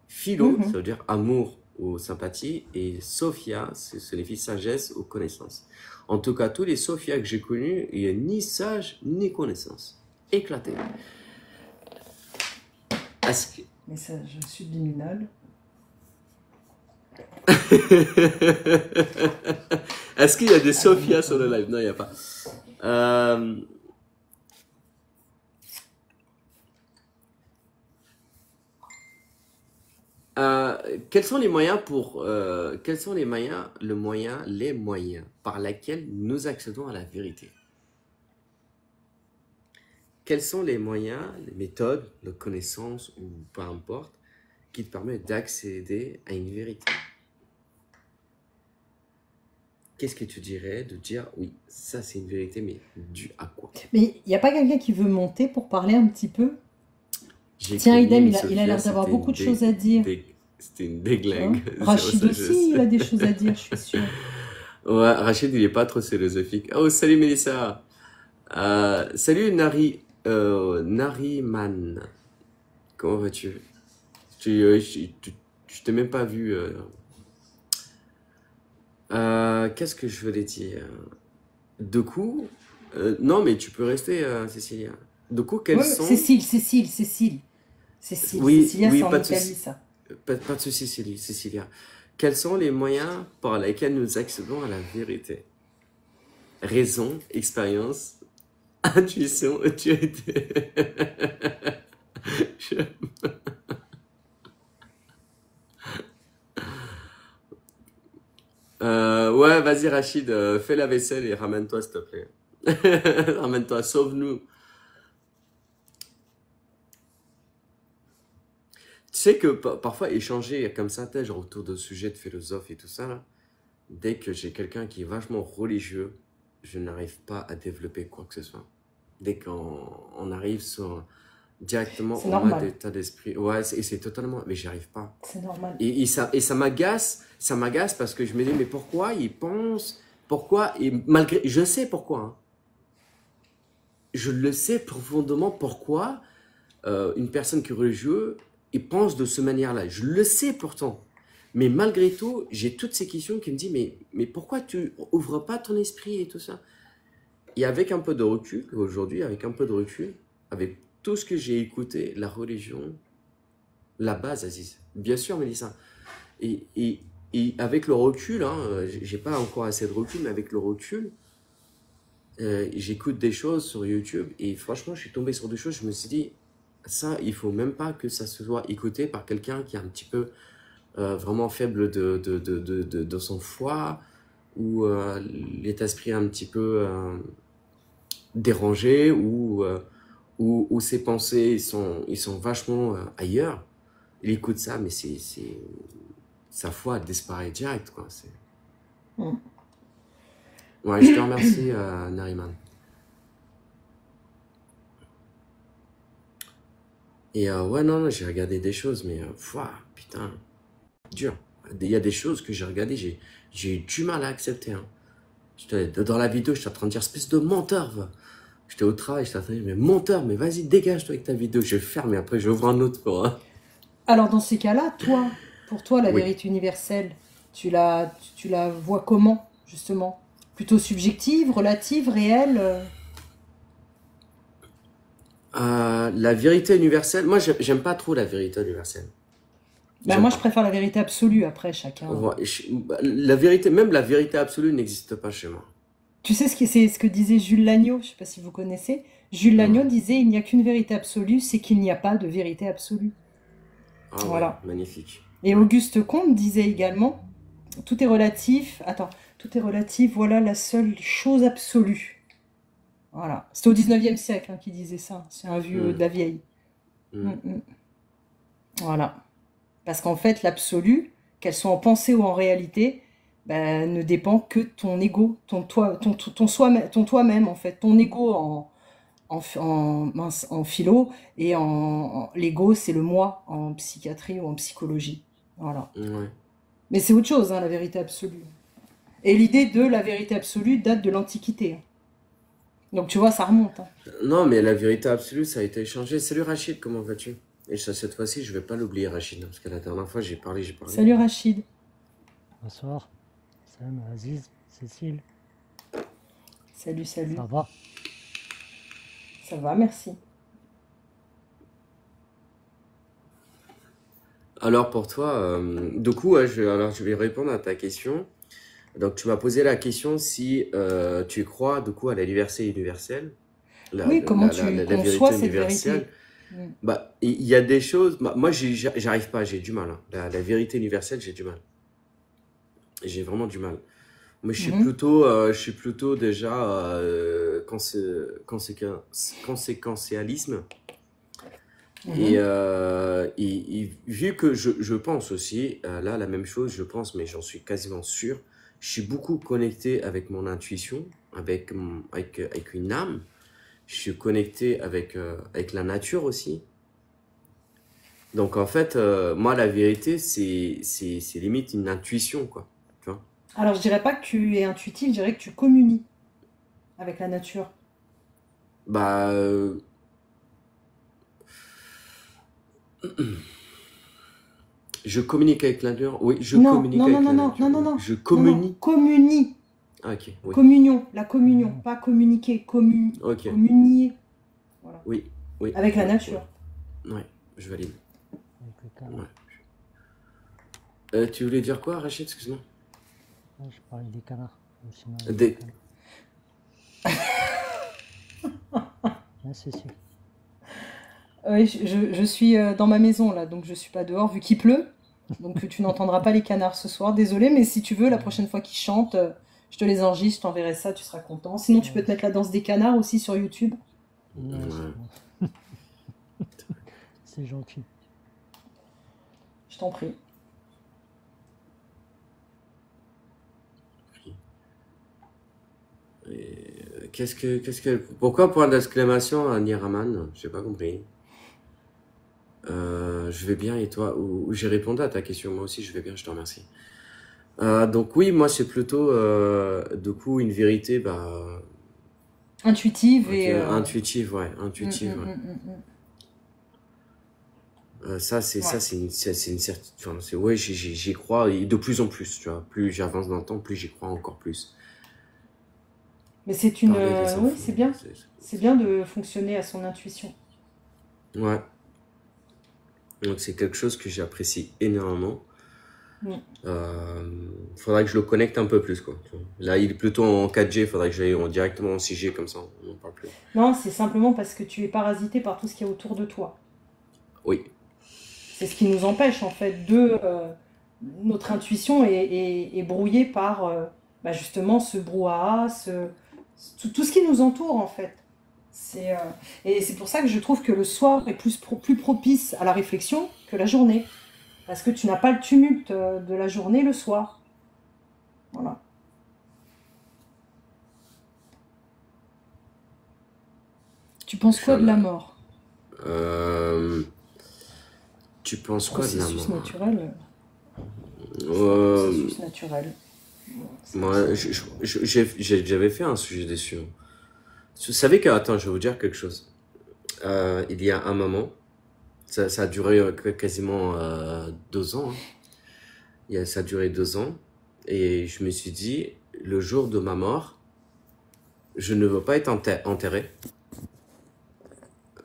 Philo, ça Mhm. veut dire amour ou sympathie, et sophia, ça signifie sagesse ou connaissance. En tout cas, tous les sophias que j'ai connus, il n'y a ni sage ni connaissance. Éclaté. Est-ce que... Message subliminal. Est-ce qu'il y a des Allez, Sophia sur le attends. live? Non, il n'y a pas. Euh, quels sont les moyens quels sont les moyens par lesquels nous accédons à la vérité? Quels sont les moyens, les méthodes, les connaissances ou peu importe, qui te permettent d'accéder à une vérité? Qu'est-ce que tu dirais de dire, oui, ça c'est une vérité, mais due à quoi? Mais il n'y a pas quelqu'un qui veut monter pour parler un petit peu? J'ai Tiens, connu Idem, une il a Sophia, l'air d'avoir c'était beaucoup de choses à dire. c'était une Tu vois? déglingue. C'est pour Rachid ça que je aussi, il sais. a des choses à dire, je suis sûre. Ouais, Rachid, il est pas trop philosophique. Oh, salut Mélissa. Salut Nariman. Comment vas-tu? Je t'ai même pas vu. Qu'est-ce que je voulais dire? Du coup, non, mais tu peux rester, Cécilia. Du coup, quels Ouais, sont... Cécile. Oui, Cécilia, oui, c'est en pas de Italie, souci. ça. Pas de souci, Cécilia. Quels sont les moyens par lesquels nous accédons à la vérité? Raison, expérience, intuition, autorité. Je- ouais, vas-y Rachid, fais la vaisselle et ramène-toi s'il te plaît. Ramène-toi, sauve-nous. Tu sais que parfois échanger comme ça, t'es genre autour de sujets de philosophe et tout ça, là, dès que j'ai quelqu'un qui est vachement religieux, je n'arrive pas à développer quoi que ce soit. Dès qu'on arrive directement C'est en mode normal. état d'esprit, ouais, c'est totalement, mais j'y arrive pas. C'est normal. Et ça m'agace parce que je me dis, mais pourquoi ils pensent, pourquoi, et malgré, je sais pourquoi, hein. Je le sais profondément pourquoi une personne qui est religieuse et pense de cette manière-là. Je le sais pourtant. Mais malgré tout, j'ai toutes ces questions qui me disent, mais pourquoi tu ouvres pas ton esprit et tout ça? Et avec un peu de recul, aujourd'hui, avec un peu de recul, avec tout ce que j'ai écouté, la religion, la base, Aziz. Bien sûr, Mélissa. Et, et, et avec le recul, hein, j'ai pas encore assez de recul, mais avec le recul, j'écoute des choses sur YouTube et franchement, je suis tombé sur des choses, je me suis dit, ça, il faut même pas que ça se soit écouté par quelqu'un qui est un petit peu vraiment faible de son foi ou l'état d'esprit un petit peu dérangé ou ses pensées ils sont vachement ailleurs. Il écoute ça, mais sa foi disparaît direct, quoi. Mm. Ouais, je te remercie, Nariman. Et ouais, non, j'ai regardé des choses, mais putain, dur. Il y a des choses que j'ai regardées, j'ai eu du mal à accepter, hein. Dans la vidéo, j'étais en train de dire, espèce de menteur, va. J'étais au travail, j'étais en train de dire, mais menteur, mais vas-y, dégage-toi avec ta vidéo. Je ferme et après, j'ouvre un autre pour. Alors dans ces cas-là, pour toi, la Oui. vérité universelle, tu la vois comment, justement? Plutôt subjective, relative, réelle? La vérité universelle, moi, j'aime pas trop la vérité universelle. Ben, J'aime moi, je pas. préfère la vérité absolue, après, chacun. Ouais, la vérité, même la vérité absolue n'existe pas chez moi. Tu sais c'est ce que disait Jules Lagneau, je sais pas si vous connaissez. Jules Lagneau Non. disait, il n'y a qu'une vérité absolue, c'est qu'il n'y a pas de vérité absolue. Ah ouais, Voilà. magnifique. Et Ouais. Auguste Comte disait également, tout est relatif, attends, tout est relatif, voilà la seule chose absolue. Voilà. C'était au 19e siècle hein, qui disait ça. C'est un vieux de Hmm, la vieille. Mm, hmm, mm. Voilà. Parce qu'en fait, l'absolu, qu'elle soit en pensée ou en réalité, ben, ne dépend que de ton ego, ton toi-même, en fait. Ton ego en philo et l'ego, c'est le moi en psychiatrie ou en psychologie. Voilà. ouais. Mais c'est autre chose, hein, la vérité absolue. Et l'idée de la vérité absolue date de l'Antiquité, hein. Donc tu vois, ça remonte, hein. Non, mais la vérité absolue, ça a été échangé. Salut Rachid, comment vas-tu? Et ça, cette fois-ci, je vais pas l'oublier, Rachid, hein, parce que la dernière fois, j'ai parlé, j'ai parlé. Salut Rachid. Bonsoir, Sam, Aziz, Cécile, Salut, salut. ça va? Ça va, merci. Alors pour toi, du coup, ouais, alors je vais répondre à ta question. Donc tu m'as posé la question si tu crois du coup à la liberté universelle, Oui, comment tu la conçois vérité cette universelle. vérité? Mm. Bah, il y a des choses. Bah, moi, j'arrive pas, j'ai du mal, hein. La vérité universelle, j'ai du mal. J'ai vraiment du mal. Moi, Mhm. je suis plutôt déjà conséquentialisme. Mhm. Et vu que je pense aussi, là, la même chose, je pense, mais j'en suis quasiment sûr, je suis beaucoup connecté avec mon intuition, avec une âme. Je suis connecté avec la nature aussi. Donc, en fait, moi, la vérité, c'est limite une intuition, quoi. Tu vois? Alors, je dirais pas que tu es intuitif, je dirais que tu communies avec la nature. Bah, je communique avec la nature. Oui, je Non, communique non, non, avec non, la non, nature. non, non, Oui. non, Je non, non, communie. communie. Ah, ok, oui. Communion, la communion, Communion pas communiquer, Ok, communier. Voilà. oui, oui, Avec la oui, oui. nature. Ouais, je valide. avec le Ouais. canard. Tu voulais dire quoi, Rachid? Excuse-moi. Là, je parlais des canards, ou sinon avec Des- le canard. Hein, Cécile? Oui, je suis dans ma maison là, donc je suis pas dehors vu qu'il pleut. Donc tu n'entendras pas les canards ce soir, désolé, mais si tu veux, la prochaine fois qu'ils chantent, je te les enregistre, je t'enverrai ça, tu seras content. Sinon, tu peux Ouais, te mettre la danse des canards aussi sur YouTube. ouais, Ouais. c'est gentil. Je t'en prie. Et Pourquoi point d'exclamation à Niraman? J'ai pas compris. Je vais bien et toi? Ou j'ai répondu à ta question, moi aussi je vais bien, je te remercie. Donc oui, moi c'est plutôt du coup une vérité Intuitive et... intuitive, ouais, intuitive, ouais. Ça c'est Ouais. une certitude. Enfin, ouais, j'y crois et de plus en plus, tu vois. Plus j'avance dans le temps, plus j'y crois encore plus. Mais c'est une... Parler des oui, enfants, c'est bien. C'est bien de fonctionner à son intuition. ouais. Donc c'est quelque chose que j'apprécie énormément. Faudrait que je le connecte un peu plus, quoi. Là, il est plutôt en 4G, faudrait que j'aille directement en 6G, comme ça, on n'en parle plus. Non, c'est simplement parce que tu es parasité par tout ce qui est autour de toi. Oui. C'est ce qui nous empêche, en fait, de... notre intuition est brouillée par, justement, ce brouhaha, tout ce qui nous entoure, en fait. Et c'est pour ça que je trouve que le soir est plus propice à la réflexion que la journée. Parce que tu n'as pas le tumulte de la journée le soir. Voilà. Tu penses quoi de la mort? Tu penses quoi de la Processus mort? naturel. Euh, Processus naturel. Moi, j'avais fait un sujet dessus. Vous savez que, attends, je vais vous dire quelque chose. Il y a un moment, ça a duré quasiment 2 ans. Ça a duré 2 ans. Et je me suis dit, le jour de ma mort, je ne veux pas être enterré.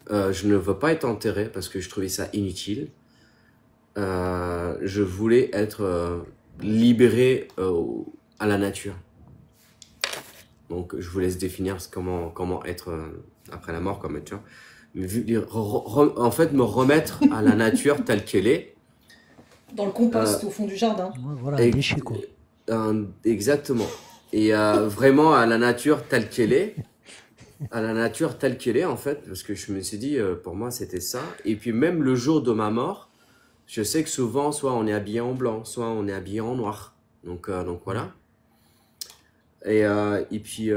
Je ne veux pas être enterré parce que je trouvais ça inutile. Je voulais être libéré à la nature. Donc, je vous laisse définir comment être après la mort, comme tu vois. Mais en fait, me remettre à la nature telle qu'elle est. Dans le compost, au fond du jardin. Ouais, voilà, un déchet, quoi. Exactement. Et vraiment à la nature telle qu'elle est. À la nature telle qu'elle est, en fait. Parce que je me suis dit, pour moi, c'était ça. Et puis, même le jour de ma mort, je sais que souvent, soit on est habillé en blanc, soit on est habillé en noir. Donc voilà. Et puis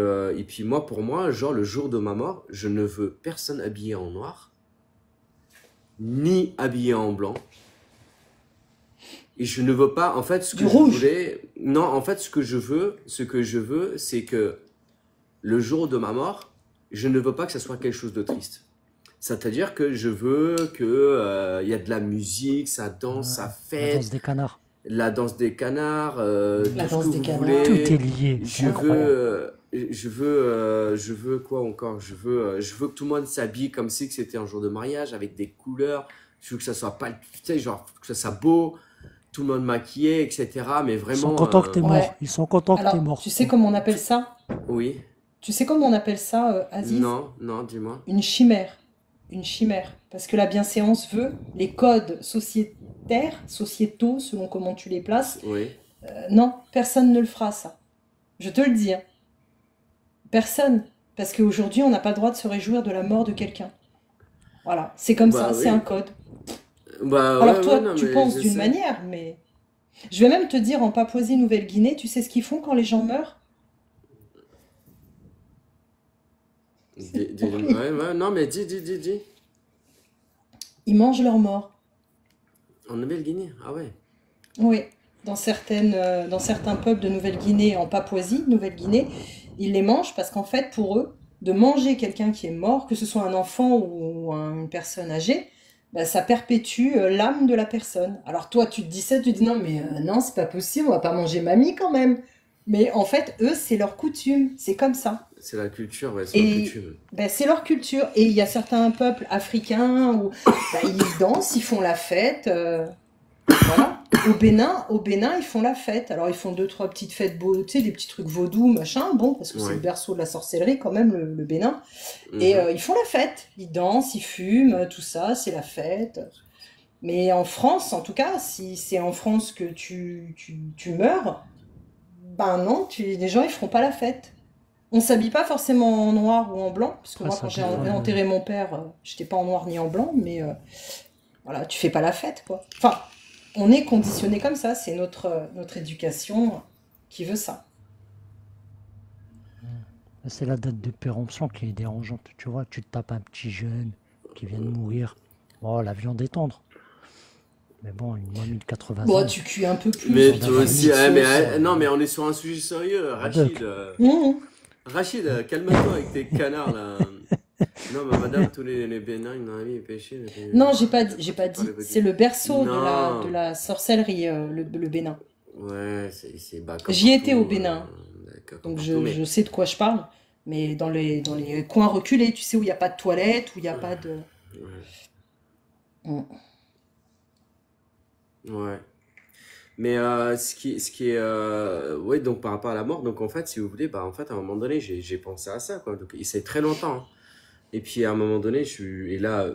moi, pour moi, genre le jour de ma mort, je ne veux personne habillé en noir, ni habillé en blanc. Et je ne veux pas, en fait, ce que je voulais... Non, en fait, ce que je veux, c'est que le jour de ma mort, je ne veux pas que ça soit quelque chose de triste. C'est-à-dire que je veux que y a de la musique, ça danse, ça fête. La danse des canards. La danse des canards, La danse des canards. voulez. Tout est lié. Je veux quoi encore? Je veux que tout le monde s'habille comme si c'était un jour de mariage avec des couleurs. Je veux que ça soit pas, tu sais, genre que ça soit beau, tout le monde maquillé, etc. Mais vraiment. Ils sont contents que t'es mort. Ouais. Ils sont contents que Alors, t'es mort. tu sais comment on appelle ça? Oui. Tu sais comment on appelle ça, Aziz? Non, dis-moi. Une chimère. Une chimère. Parce que la bienséance veut, les codes sociétaux, selon comment tu les places, Oui. non, personne ne le fera, ça. Je te le dis. Hein. Personne. Parce qu'aujourd'hui, on n'a pas le droit de se réjouir de la mort de quelqu'un. Voilà, c'est comme ça, oui. c'est un code. Alors toi, tu penses d'une manière, mais... Je vais même te dire, en Papouasie-Nouvelle-Guinée, tu sais ce qu'ils font quand les gens meurent? Non, mais dis. Ils mangent leurs morts. En Nouvelle-Guinée, ah ouais. Oui, dans certains peuples de Nouvelle-Guinée, en Papouasie, Nouvelle-Guinée, ils les mangent parce qu'en fait, pour eux, de manger quelqu'un qui est mort, que ce soit un enfant ou une personne âgée, ça perpétue l'âme de la personne. Alors toi, tu te dis ça, tu te dis non, mais non, c'est pas possible, on va pas manger mamie quand même. Mais en fait, eux, c'est leur coutume, c'est comme ça. C'est la culture, ouais, c'est leur coutume. C'est leur culture. Et il y a certains peuples africains où ils dansent, ils font la fête. Voilà. Au Bénin, ils font la fête. Alors, ils font 2-3 petites fêtes, tu sais, des petits trucs vaudous, machin. Bon, parce que c'est le berceau de la sorcellerie, quand même, le Bénin. Et ils font la fête. Ils dansent, ils fument, tout ça, c'est la fête. Mais en France, en tout cas, si c'est en France que tu meurs, non, les gens, ils feront pas la fête. On s'habille pas forcément en noir ou en blanc, parce que moi, quand j'ai enterré mon père, j'étais pas en noir ni en blanc, mais voilà, tu fais pas la fête, quoi. Enfin, on est conditionné comme ça, c'est notre éducation qui veut ça. C'est la date de péremption qui est dérangeante. Tu vois, tu te tapes un petit jeune qui vient de mourir. Oh, la viande est tendre. Mais bon, une mamie de 80 Bon, ans, tu cuis un peu plus, Mais tu toi fais une aussi, petite mais sauce. non, mais on est sur un sujet sérieux, la Rachid. bœuf. Mmh. Rachid, calme-toi avec tes canards là. Non, mais madame, tous les bénins, ils n'ont rien pêché. Non, j'ai pas dit. les C'est le berceau de Non. la sorcellerie, le Bénin. Ouais, c'est bah, comme J'y étais au partout. Bénin, D'accord, comme donc partout, mais. je sais de quoi je parle. Mais dans les coins reculés, tu sais, où il n'y a pas de toilette, où il n'y a pas de... Ouais. Mm. Ouais. Mais ce qui est. Ouais, donc par rapport à la mort, donc en fait, si vous voulez, bah en fait, à un moment donné, j'ai pensé à ça, quoi. Donc, et c'est très longtemps, hein. Et puis à un moment donné, et là,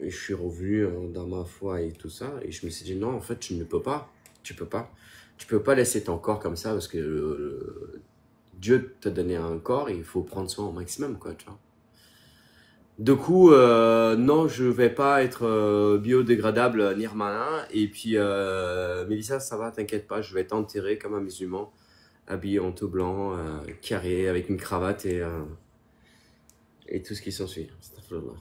je suis revenu dans ma foi et tout ça, et je me suis dit, non, en fait, tu ne peux pas. Tu peux pas. Tu peux pas laisser ton corps comme ça, parce que Dieu t'a donné un corps, et il faut prendre soin au maximum, quoi, tu vois. Du coup, non, je vais pas être biodégradable nirmana. Et puis, Mélissa, ça va, t'inquiète pas, je vais t'enterrer comme un musulman, habillé en tout blanc, carré, avec une cravate et tout ce qui s'ensuit. Astaghfirullah.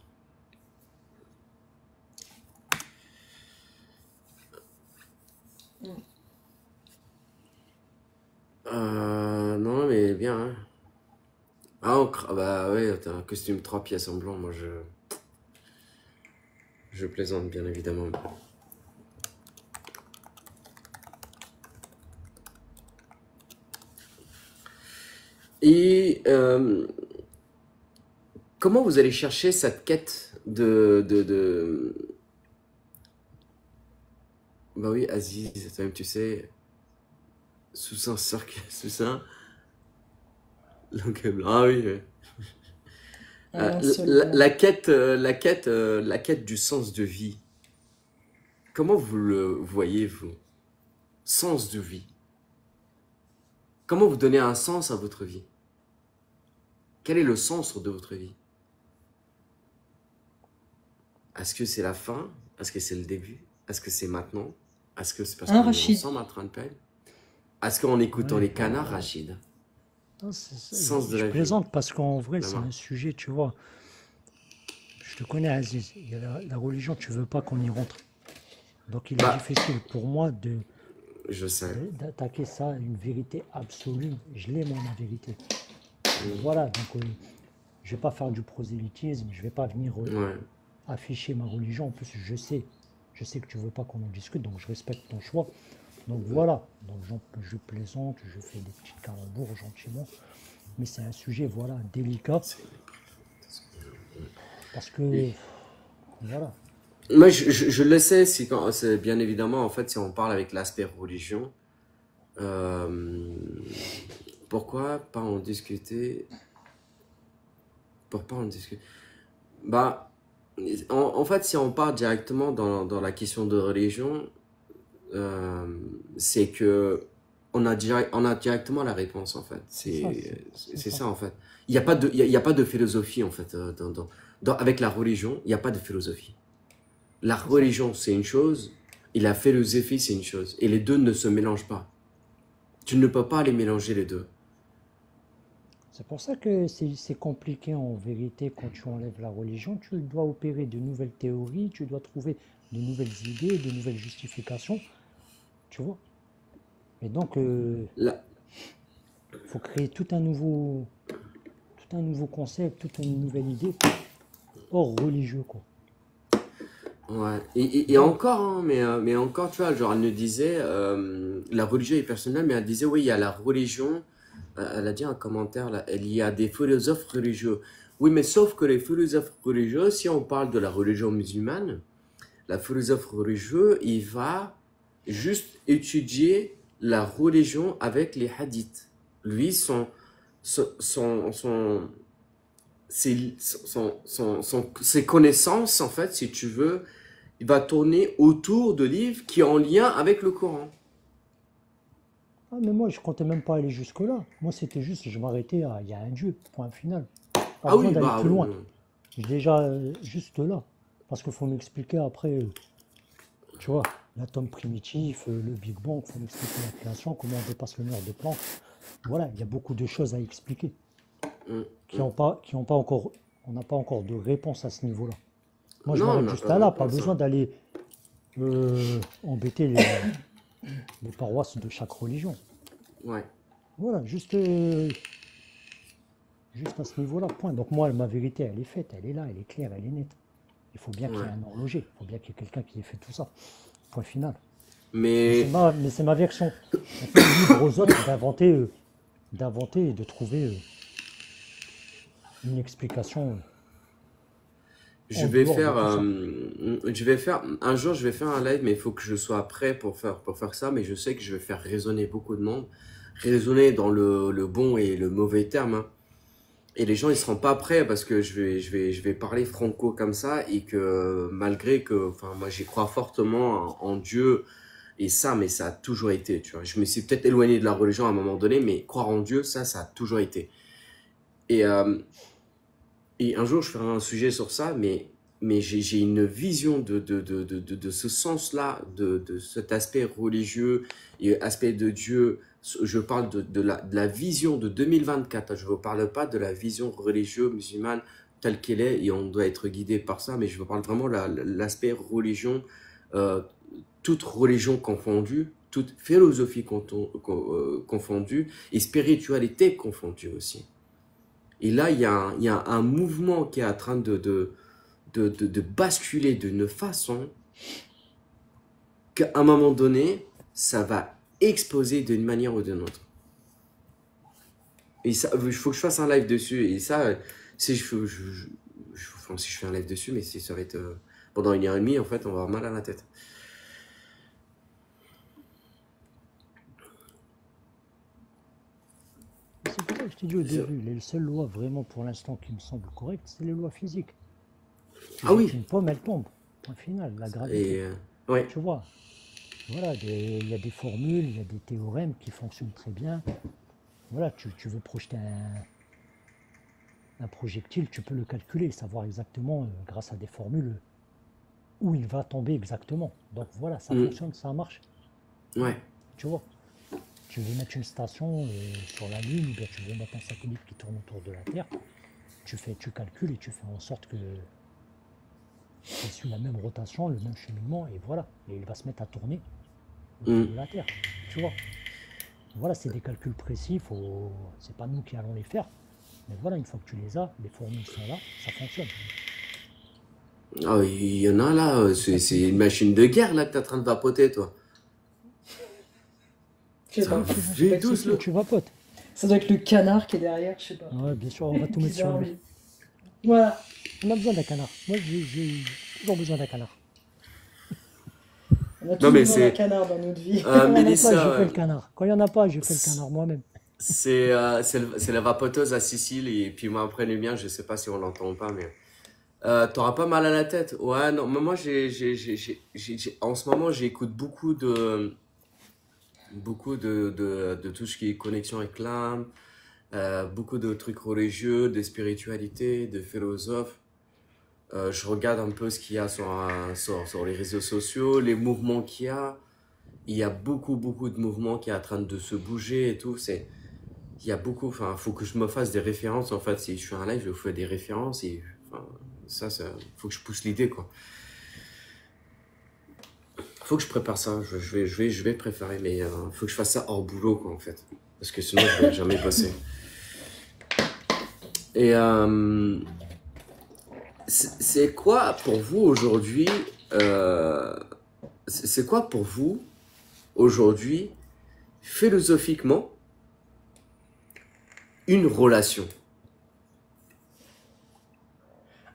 Non, mais bien, hein. Ah, bah ouais, t'as un costume 3 pièces en blanc, moi je plaisante, bien évidemment. Et comment vous allez chercher cette quête Bah oui, Aziz, toi-même, tu sais, sous un cercle, sous un... Donc, ah oui, oui. Un linceul blanc. La quête du sens de vie. Comment vous le voyez, vous? Sens de vie. Comment vous donnez un sens à votre vie? Quel est le sens de votre vie? Est-ce que c'est la fin? Est-ce que c'est le début? Est-ce que c'est maintenant? Est-ce que c'est parce Hein, qu'on est Rachid? ensemble en train de peine? Est-ce qu'en écoutant Ouais. les canards, Rachid? Non, c'est ça, Sens de je la vie. plaisante parce qu'en vrai, c'est Maman. un sujet, tu vois. Je te connais, Aziz. Il y a la religion, tu veux pas qu'on y rentre. Donc, il est Bah, difficile pour moi je sais. d'attaquer ça, une vérité absolue. Je l'ai, moi, ma vérité. Voilà, donc je vais pas faire du prosélytisme, je vais pas venir Ouais. afficher ma religion. En plus, je sais que tu veux pas qu'on en discute, donc je respecte ton choix. Donc voilà, donc je plaisante, je fais des petites calembours gentiment, mais c'est un sujet, voilà, délicat, parce que, voilà, Moi, je le sais, c'est bien évidemment, en fait, si on parle avec l'aspect religion, euh, pourquoi pas en discuter? Pourquoi pas en discuter? Bah, en fait, si on part directement dans la question de religion, c'est que on a directement la réponse, en fait. c'est ça, C'est c'est ça. ça, en fait. Il n'y a pas de, il y a pas de philosophie, en fait. Avec la religion, il n'y a pas de philosophie. La C'est ça. religion, c'est une chose, et la philosophie, c'est une chose. Et les deux ne se mélangent pas. Tu ne peux pas les mélanger, les deux. C'est pour ça que c'est compliqué en vérité quand tu enlèves la religion. Tu dois opérer de nouvelles théories, tu dois trouver de nouvelles idées, de nouvelles justifications, tu vois. Et donc, La- faut créer tout un nouveau concept, toute une nouvelle idée, hors religieux, quoi. Ouais. Et Voilà. encore, hein, mais encore, tu vois, genre, elle nous disait, la religion est personnelle, mais elle disait, oui, il y a la religion, elle a dit un commentaire, là, il y a des philosophes religieux. Oui, mais sauf que les philosophes religieux, si on parle de la religion musulmane, la philosophe religieux, il va juste étudier la religion avec les hadiths. Lui, son, son, son- ses connaissances, en fait, si tu veux, il va tourner autour de livres qui ont en lien avec le Coran. Ah, mais moi, je comptais même pas aller jusque-là. Moi, c'était juste, je m'arrêtais à, il y a un Dieu, point final. Pas Ah besoin oui, d'aller bah plus oui, loin. oui. Déjà, juste là. Parce qu'il faut m'expliquer après, tu vois, l'atome primitif, le Big Bang, il faut m'expliquer la création, comment on dépasse le mur de Planck. Voilà, il y a beaucoup de choses à expliquer. mm, qui ont pas encore, on n'a pas encore de réponse à ce niveau-là. Moi, je Non, on m'arrête n'a juste pas de là, pas réponse, besoin hein. d'aller embêter les paroisses de chaque religion. Ouais, Voilà, juste à ce niveau-là, point. Donc moi, ma vérité, elle est faite, elle est là, elle est claire, elle est nette. Il faut bien qu'il y ait ouais. un horloger, il faut bien qu'il y ait quelqu'un qui ait fait tout ça. Point final. Mais Mais c'est ma version. Maintenant, libre aux autres d'inventer et de trouver une explication je en vais dehors de faire, tout ça. un jour, je vais faire un live, mais il faut que je sois prêt pour faire ça. Mais je sais que je vais faire raisonner beaucoup de monde, raisonner dans le bon et le mauvais terme, hein. Et les gens, ils seront pas prêts parce que je vais parler franco comme ça et que malgré que, enfin, moi, j'y crois fortement en Dieu et ça, mais ça a toujours été, tu vois. Je me suis peut-être éloigné de la religion à un moment donné, mais croire en Dieu, ça a toujours été. Et, et un jour, je ferai un sujet sur ça, mais j'ai une vision de ce sens-là, de cet aspect religieux et aspect de Dieu. Je parle de la vision de 2024. Je ne vous parle pas de la vision religieuse musulmane telle qu'elle est et on doit être guidé par ça, mais je vous parle vraiment de l'aspect religion, euh, toute religion confondue, toute philosophie confondue et spiritualité confondue aussi. Et là, il y a un mouvement qui est en train de basculer d'une façon qu'à un moment donné, ça va exploser d'une manière ou d'une autre. Et ça, il faut que je fasse un live dessus. Et ça, si enfin, si je fais un live dessus, mais ça va être pendant 1 heure et demie, en fait, on va avoir mal à la tête. C'est pour ça que je t'ai dit au début, les seules lois vraiment pour l'instant qui me semblent correctes, c'est les lois physiques. Tu Ah jettes oui. une pomme, elle tombe. Point final, la gravité. Et ouais. Tu vois, voilà, il y a des formules, il y a des théorèmes qui fonctionnent très bien. Voilà, tu veux projeter un projectile, tu peux le calculer, savoir exactement, grâce à des formules, où il va tomber exactement. Donc voilà, ça Mm. fonctionne, ça marche. Ouais. Tu vois, tu veux mettre une station sur la Lune, ou bien tu veux mettre un satellite qui tourne autour de la Terre, tu calcules et tu fais en sorte que il suit la même rotation, le même cheminement, et voilà. Et il va se mettre à tourner autour Mm. de la Terre. Tu vois. Voilà, c'est des calculs précis, c'est pas nous qui allons les faire. Mais voilà, une fois que tu les as, les formules sont là, ça fonctionne. Ah, il y en a là, C'est ça c'est qu'il une faut. machine de guerre là que t'es en train de vapoter, toi. Je sais C'est un pas, je sais pas qui V12 C'est c'est. là. quoi tu vapotes? Ça doit être le canard qui est derrière, je sais pas. Ouais, bien sûr, on va tout mettre sur Bizarre, lui. lui. Voilà. On a besoin d'un canard. Moi, j'ai toujours besoin d'un canard. On a Non tous mais besoin d'un c'est canard dans notre vie. Quand il n'y en a pas, Mélissa, je fais le canard. Quand il n'y en a pas, je fais le canard moi-même. c'est la vapoteuse à Sicile et puis moi après les miens, je sais pas si on l'entend ou pas, mais t'auras pas mal à la tête. Ouais, non, mais moi en ce moment j'écoute beaucoup de tout ce qui est connexion avec l'âme, beaucoup de trucs religieux, de spiritualité, de philosophes. Je regarde un peu ce qu'il y a sur les réseaux sociaux, les mouvements qu'il y a. Il y a beaucoup de mouvements qui est en train de se bouger et tout. Il y a beaucoup, enfin, faut que je me fasse des références. En fait, si je fais un live, je fais des références et enfin, faut que je pousse l'idée, quoi. Faut que je prépare ça. Je vais préparer, mais faut que je fasse ça hors boulot, quoi, en fait. Parce que sinon, je vais jamais bosser. Et c'est quoi pour vous aujourd'hui c'est quoi pour vous aujourd'hui, philosophiquement, une relation?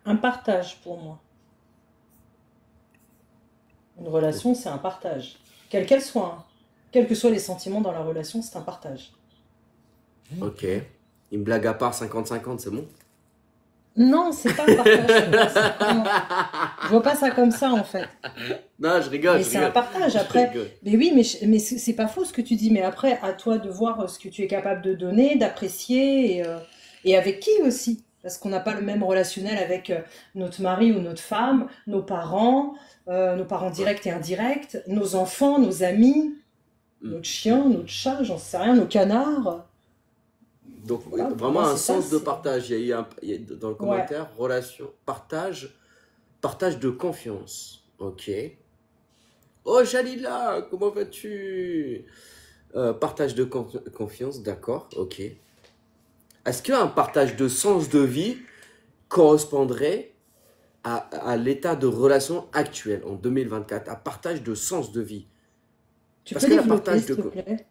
Un partage pour moi. Une relation, c'est un partage. Quelle qu'elle soit, hein. Quels que soient les sentiments dans la relation, c'est un partage. Ok. Une blague à part 50-50, c'est bon? Non, c'est pas un partage. Je vois pas ça comme ça, en fait. Non, je rigole, Mais je c'est un rigole. partage. Je Après, rigole. mais oui, mais c'est pas faux ce que tu dis. Mais après, à toi de voir ce que tu es capable de donner, d'apprécier et avec qui aussi. Parce qu'on n'a pas le même relationnel avec notre mari ou notre femme, nos parents directs et indirects, nos enfants, nos amis, Mm. notre chien, notre chat, j'en sais rien, nos canards. Donc, Voilà, pour vraiment moi, un c'est ça. sens de partage. Il y a dans le Ouais. commentaire, relation, partage de confiance. Ok. Oh, Jalila, comment vas-tu? Partage de confiance, d'accord, ok. Est-ce qu'un partage de sens de vie correspondrait à l'état de relation actuel en 2024, à partage de sens de vie? Tu Parce peux que développer, s'il te plaît?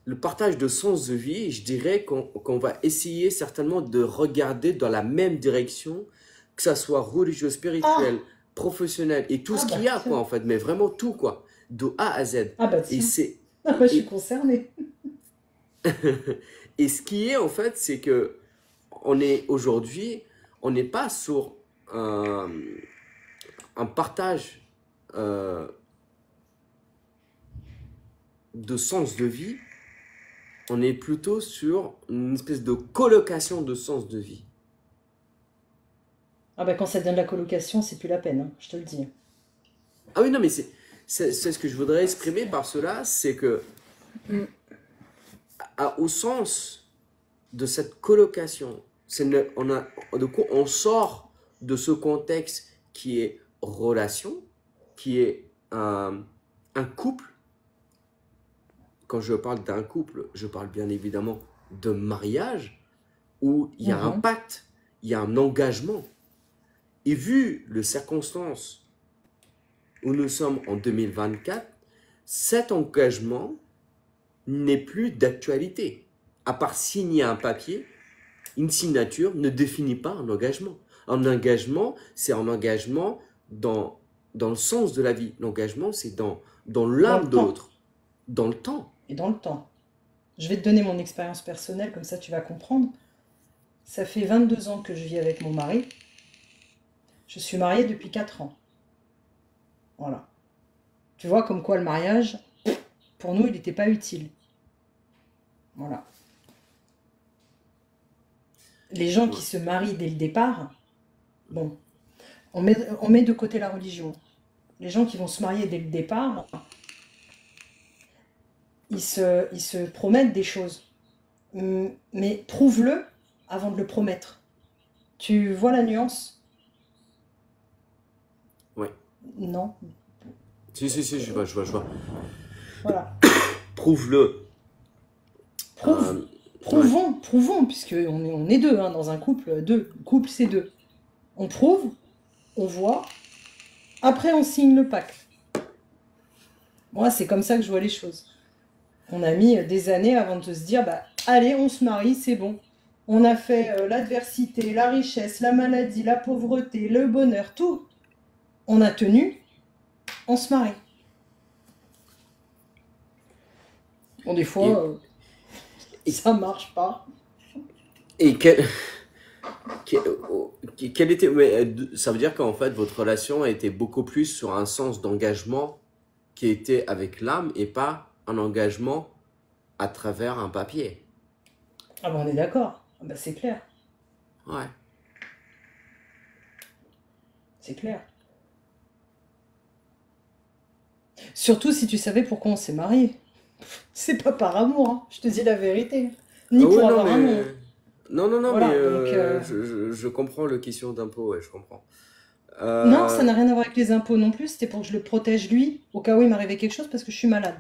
le partage de sens de vie, je dirais qu'on va essayer certainement de regarder dans la même direction, que ça soit religieux, spirituel, Ah! professionnel et tout Ah ce qu'il bah y a, quoi, tiens. en fait, mais vraiment tout, quoi, de A à Z. Ah bah Et tiens. c'est. Ah bah je suis Et, concernée. et ce qui est, en fait, c'est que on est aujourd'hui, on n'est pas sur un, un partage euh, de sens de vie, on est plutôt sur une espèce de colocation de sens de vie. Ah bah quand ça devient de la colocation, c'est plus la peine, hein, je te le dis. Ah oui, non, mais c'est ce que je voudrais exprimer par cela, c'est que Mm. au sens de cette colocation, du coup, on sort de ce contexte qui est relation, qui est un couple. Quand je parle d'un couple, je parle bien évidemment de mariage, où il y a un Mhm. pacte, il y a un engagement. Et vu les circonstances où nous sommes en 2024, cet engagement n'est plus d'actualité. À part signer un papier, une signature ne définit pas un engagement. Un engagement, c'est un engagement dans le sens de la vie. L'engagement, c'est dans Dans l'âme le de temps. l'autre, dans le temps. Et dans le temps. Je vais te donner mon expérience personnelle, comme ça tu vas comprendre. Ça fait 22 ans que je vis avec mon mari. Je suis mariée depuis 4 ans. Voilà. Tu vois comme quoi le mariage, pour nous, il n'était pas utile. Voilà. Les gens Ouais. qui se marient dès le départ, bon, on met de côté la religion. Les gens qui vont se marier dès le départ, ils se promettent des choses. Mais prouve-le avant de le promettre. Tu vois la nuance? Ouais. Non. Si, Donc, je vois. voilà. Prouve-le. Prouve. Ouais. Prouvons, puisque on est deux, hein, dans un couple, deux. Le couple, c'est deux. On prouve, on voit, après on signe le pacte. Moi, c'est comme ça que je vois les choses. On a mis des années avant de se dire, bah, allez, on se marie, c'est bon. On a fait l'adversité, la richesse, la maladie, la pauvreté, le bonheur, tout. On a tenu, on se marie. Bon, des Et, fois, et, ça marche pas. et quel était. Ça veut dire qu'en fait, votre relation a été beaucoup plus sur un sens d'engagement qui était avec l'âme et pas un engagement à travers un papier. Ah bah on est d'accord. Ah bah c'est clair, Ouais. c'est clair. Surtout si tu savais pourquoi on s'est mariés. C'est pas par amour, hein. Je te dis la vérité. Ah Ni ouais, pour non, avoir un mais. nom. Non, mais Voilà, donc je comprends le question d'impôt, ouais, je comprends. non, ça Euh, n'a rien à voir avec les impôts non plus, c'était pour que je le protège lui, au cas où il m'arrivait quelque chose, parce que je suis malade.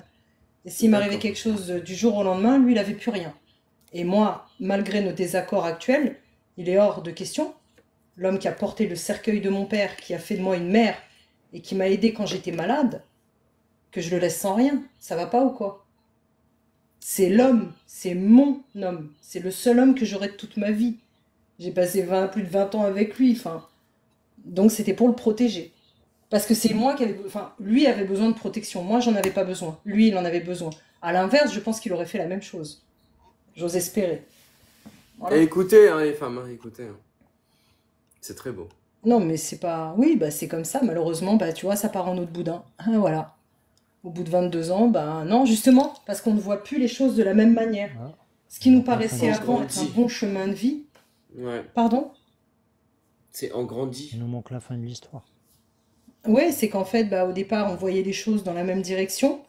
Et s'il m'arrivait d'accord. quelque chose du jour au lendemain, lui, il avait plus rien. Et moi, malgré nos désaccords actuels, il est hors de question. L'homme qui a porté le cercueil de mon père, qui a fait de moi une mère, et qui m'a aidé quand j'étais malade, que je le laisse sans rien. Ça va pas ou quoi? C'est l'homme, c'est mon homme. C'est le seul homme que j'aurai de toute ma vie. J'ai passé plus de 20 ans avec lui, enfin. Donc c'était pour le protéger. Parce que c'est moi qui avais, enfin, lui avait besoin de protection. Moi, j'en avais pas besoin. Lui, il en avait besoin. À l'inverse, je pense qu'il aurait fait la même chose. J'ose espérer. Et Voilà. écoutez, hein, les femmes, hein, écoutez, hein. C'est très beau. Non, mais c'est pas. Oui, bah c'est comme ça. Malheureusement, bah tu vois, ça part en eau de boudin. Ah, voilà. Au bout de 22 ans, bah non, justement, parce qu'on ne voit plus les choses de la même manière. Voilà. Ce Il qui nous manque la fin de paraissait On avant l'histoire. être un grandit. bon chemin de vie, Ouais, pardon? c'est on Il grandit. nous manque la fin de l'histoire. Ouais, c'est qu'en fait, bah, au départ, on voyait les choses dans la même direction,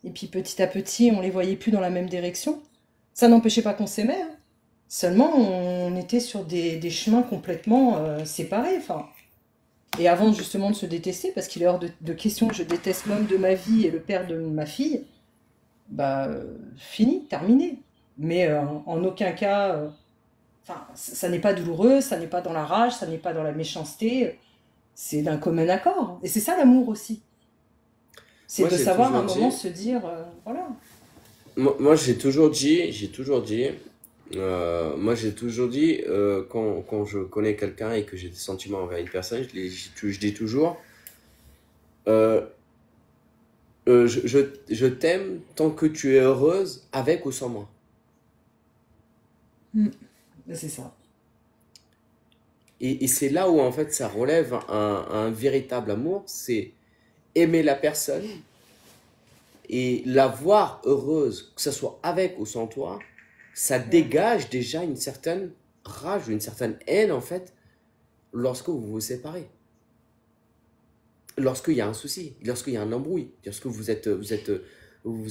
et puis petit à petit, on les voyait plus dans la même direction. Ça n'empêchait pas qu'on s'aimait, hein. Seulement, on était sur des chemins complètement séparés. Enfin, et avant justement de se détester, parce qu'il est hors de question que je déteste l'homme de ma vie et le père de ma fille, bah, fini, terminé. Mais en aucun cas, enfin, ça n'est pas douloureux, ça n'est pas dans la rage, ça n'est pas dans la méchanceté, c'est d'un commun accord. Et c'est ça l'amour aussi. C'est Moi, de j'ai savoir à un toujours moment dit, se dire, voilà. moi, moi, j'ai toujours dit, quand je connais quelqu'un et que j'ai des sentiments envers une personne, je dis toujours, euh, je t'aime tant que tu es heureuse avec ou sans moi. Mm. C'est ça. Et c'est là où, en fait, ça relève un véritable amour, c'est aimer la personne et la voir heureuse, que ce soit avec ou sans toi, ça Ouais. dégage déjà une certaine rage, une certaine haine, en fait, lorsque vous vous séparez. Lorsqu'il y a un souci, lorsqu'il y a un embrouille, lorsque vous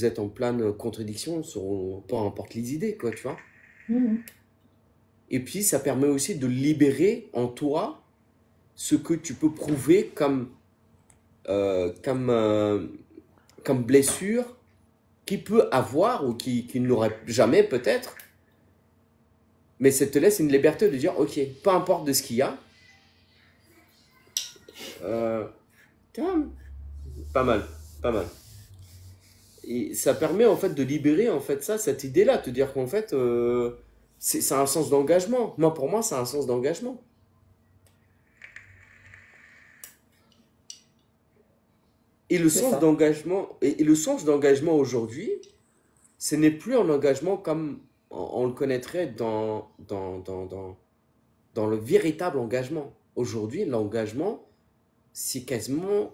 êtes en pleine contradiction sur peu importe les idées, quoi, tu vois. Mhm. Et puis, ça permet aussi de libérer en toi ce que tu peux prouver euh, comme, euh, comme blessure qui peut avoir ou qui n'aurait jamais peut-être, mais ça te laisse une liberté de dire, ok, peu importe de ce qu'il y a, euh, tiens, pas mal, pas mal. Et ça permet en fait de libérer en fait ça, cette idée-là, te dire qu'en fait, c'est un sens d'engagement. Moi, pour moi, c'est un sens d'engagement. Et le C'est sens ça. d'engagement, et le sens d'engagement aujourd'hui, ce n'est plus un engagement comme on le connaîtrait dans le véritable engagement. Aujourd'hui, l'engagement, c'est quasiment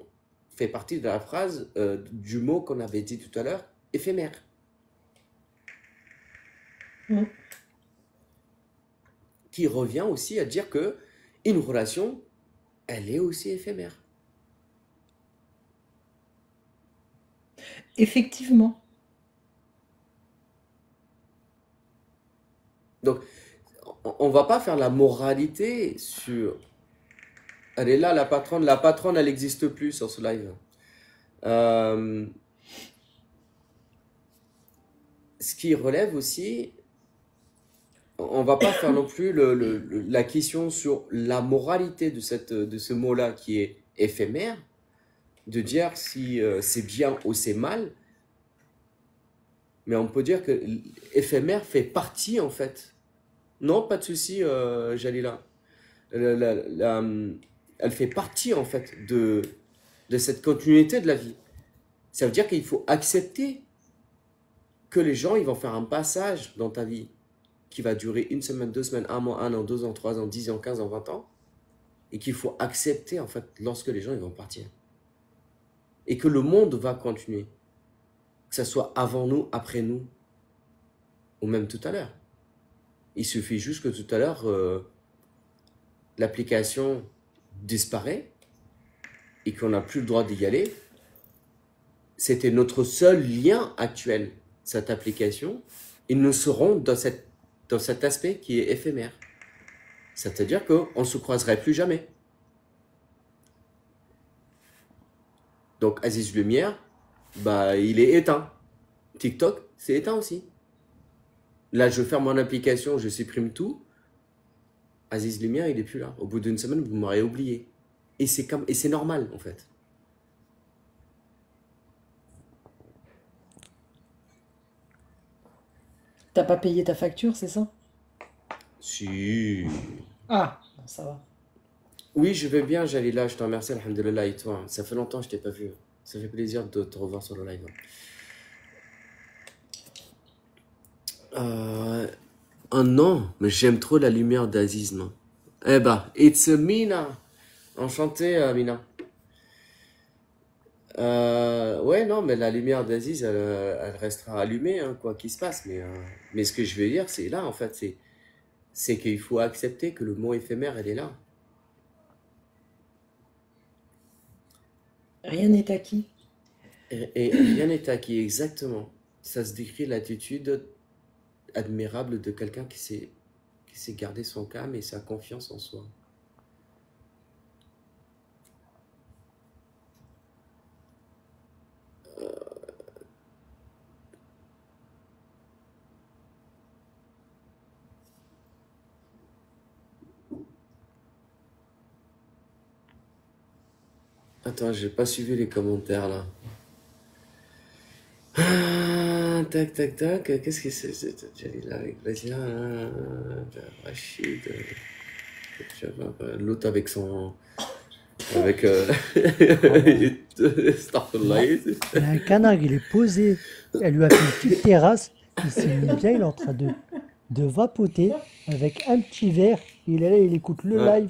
fait partie de la phrase du mot qu'on avait dit tout à l'heure, éphémère. Mm. Qui revient aussi à dire que une relation, elle est aussi éphémère. Effectivement. Donc, on va pas faire la moralité sur. Elle est là, la patronne. La patronne, elle n'existe plus sur ce live. Euh, Ce qui relève aussi, on va pas faire non plus la question sur la moralité de ce mot-là qui est éphémère, de dire si c'est bien ou c'est mal, mais on peut dire que éphémère fait partie en fait. Non, pas de souci, Jalila. La- la- la, Elle fait partie en fait de cette continuité de la vie. Ça veut dire qu'il faut accepter que les gens ils vont faire un passage dans ta vie qui va durer une semaine, 2 semaines, un mois, un an, 2 ans, 3 ans, 10 ans, 15 ans, 20 ans, et qu'il faut accepter en fait lorsque les gens ils vont partir. Et que le monde va continuer, que ce soit avant nous, après nous, ou même tout à l'heure. Il suffit juste que tout à l'heure, l'application disparaît et qu'on n'a plus le droit d'y aller. C'était notre seul lien actuel, cette application. Et nous serons dans cet aspect qui est éphémère. C'est-à-dire qu'on ne se croiserait plus jamais. Donc Aziz Lumière, bah, il est éteint. TikTok, c'est éteint aussi. Là, je ferme mon application, je supprime tout. Aziz Lumière, il est plus là. Au bout d'une semaine, vous m'aurez oublié. Et c'est normal, en fait. T'as pas payé ta facture, c'est ça? Si. Ah, bon, ça va. Oui, je vais bien, Jalila, je te remercie, alhamdulillah, et toi. Ça fait longtemps que je t'ai pas vu. Ça fait plaisir de te revoir sur le live. Euh, oh non, mais j'aime trop la lumière d'Aziz, moi. Eh bah, it's Mina. Enchanté, Mina. Ouais, non, mais la lumière d'Aziz, elle restera allumée, hein, quoi qu'il se passe. Mais ce que je veux dire, c'est là, en fait, c'est qu'il faut accepter que le mot éphémère, elle est là. Rien n'est acquis. Et rien n'est acquis, exactement. Ça se décrit l'attitude admirable de quelqu'un qui sait c'est garder son calme et sa confiance en soi. Attends, j'ai pas suivi les commentaires là. Tac, tac, tac. Qu'est-ce que c'est? Jalila avec Basia, Rachid, l'autre avec son. Avec. Ah ben, Astaghfirullah. il y a un canard, il est posé. Elle lui a fait une petite terrasse. Il s'est mis bien, il est en train de vapoter avec un petit verre. Il est là, il écoute le Ouais. live.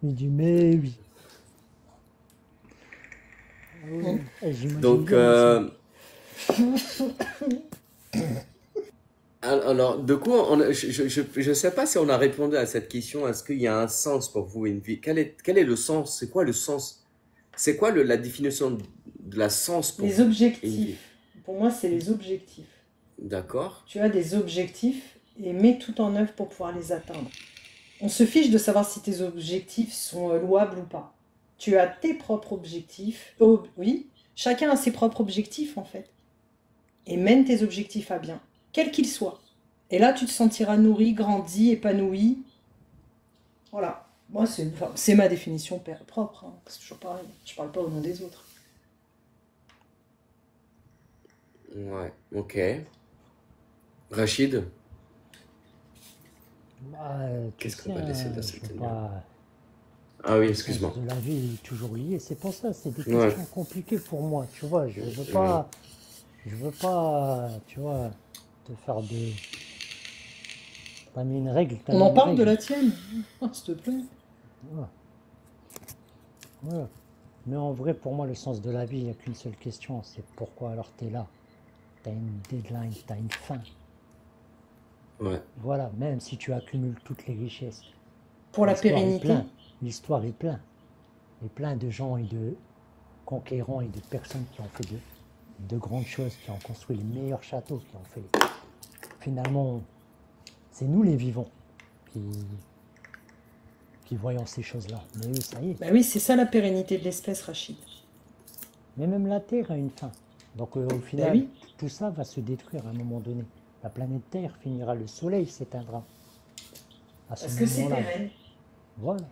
Il dit, mais oui. Ah ouais. Eh, j'imagine Donc, bien moi ça. alors, de quoi je sais pas si on a répondu à cette question. Est-ce qu'il y a un sens pour vous une vie? Quel est le sens? C'est quoi le sens? C'est quoi la définition de la sens pour Les vous, une vie? objectifs. Pour moi, c'est les objectifs. D'accord? Tu as des objectifs et mets tout en œuvre pour pouvoir les atteindre. On se fiche de savoir si tes objectifs sont louables ou pas. Tu as tes propres objectifs. Oh, oui, chacun a ses propres objectifs en fait. Et mène tes objectifs à bien, quels qu'ils soient. Et là, tu te sentiras nourri, grandi, épanoui. Voilà. Moi, c'est ma définition propre. Hein. C'est toujours pareil. Je parle pas au nom des autres. Ouais, ok. Rachid, Bah, tu qu'est-ce sais, qu'on va laisser dans je veux cette lumière? pas. Ah oui, Le sens excuse-moi. de la vie est toujours lié. C'est pour ça, c'est des Ouais. questions compliquées pour moi. Tu vois, je veux pas, tu vois, te faire des. T'as mis une règle, t'as On mis en une parle de règle. la tienne, s'il te plaît. Voilà, voilà. Mais en vrai, pour moi, le sens de la vie, il n'y a qu'une seule question, c'est pourquoi alors t'es là? T'as une deadline, t'as une fin. Ouais. Voilà, même si tu accumules toutes les richesses. Pour la L'histoire est pérennité. pleine. L'histoire est pleine. Et plein de gens et de conquérants et de personnes qui ont fait de grandes choses, qui ont construit les meilleurs châteaux, qui ont fait. Finalement, c'est nous les vivants qui voyons ces choses-là. Mais eux, ça y est. Bah oui, c'est ça la pérennité de l'espèce, Rachid. Mais même la Terre a une fin. Donc au Bah final, oui. tout ça va se détruire à un moment donné. La planète Terre finira, le Soleil s'éteindra. À ce Parce que c'est moment-là, pérenne. voilà,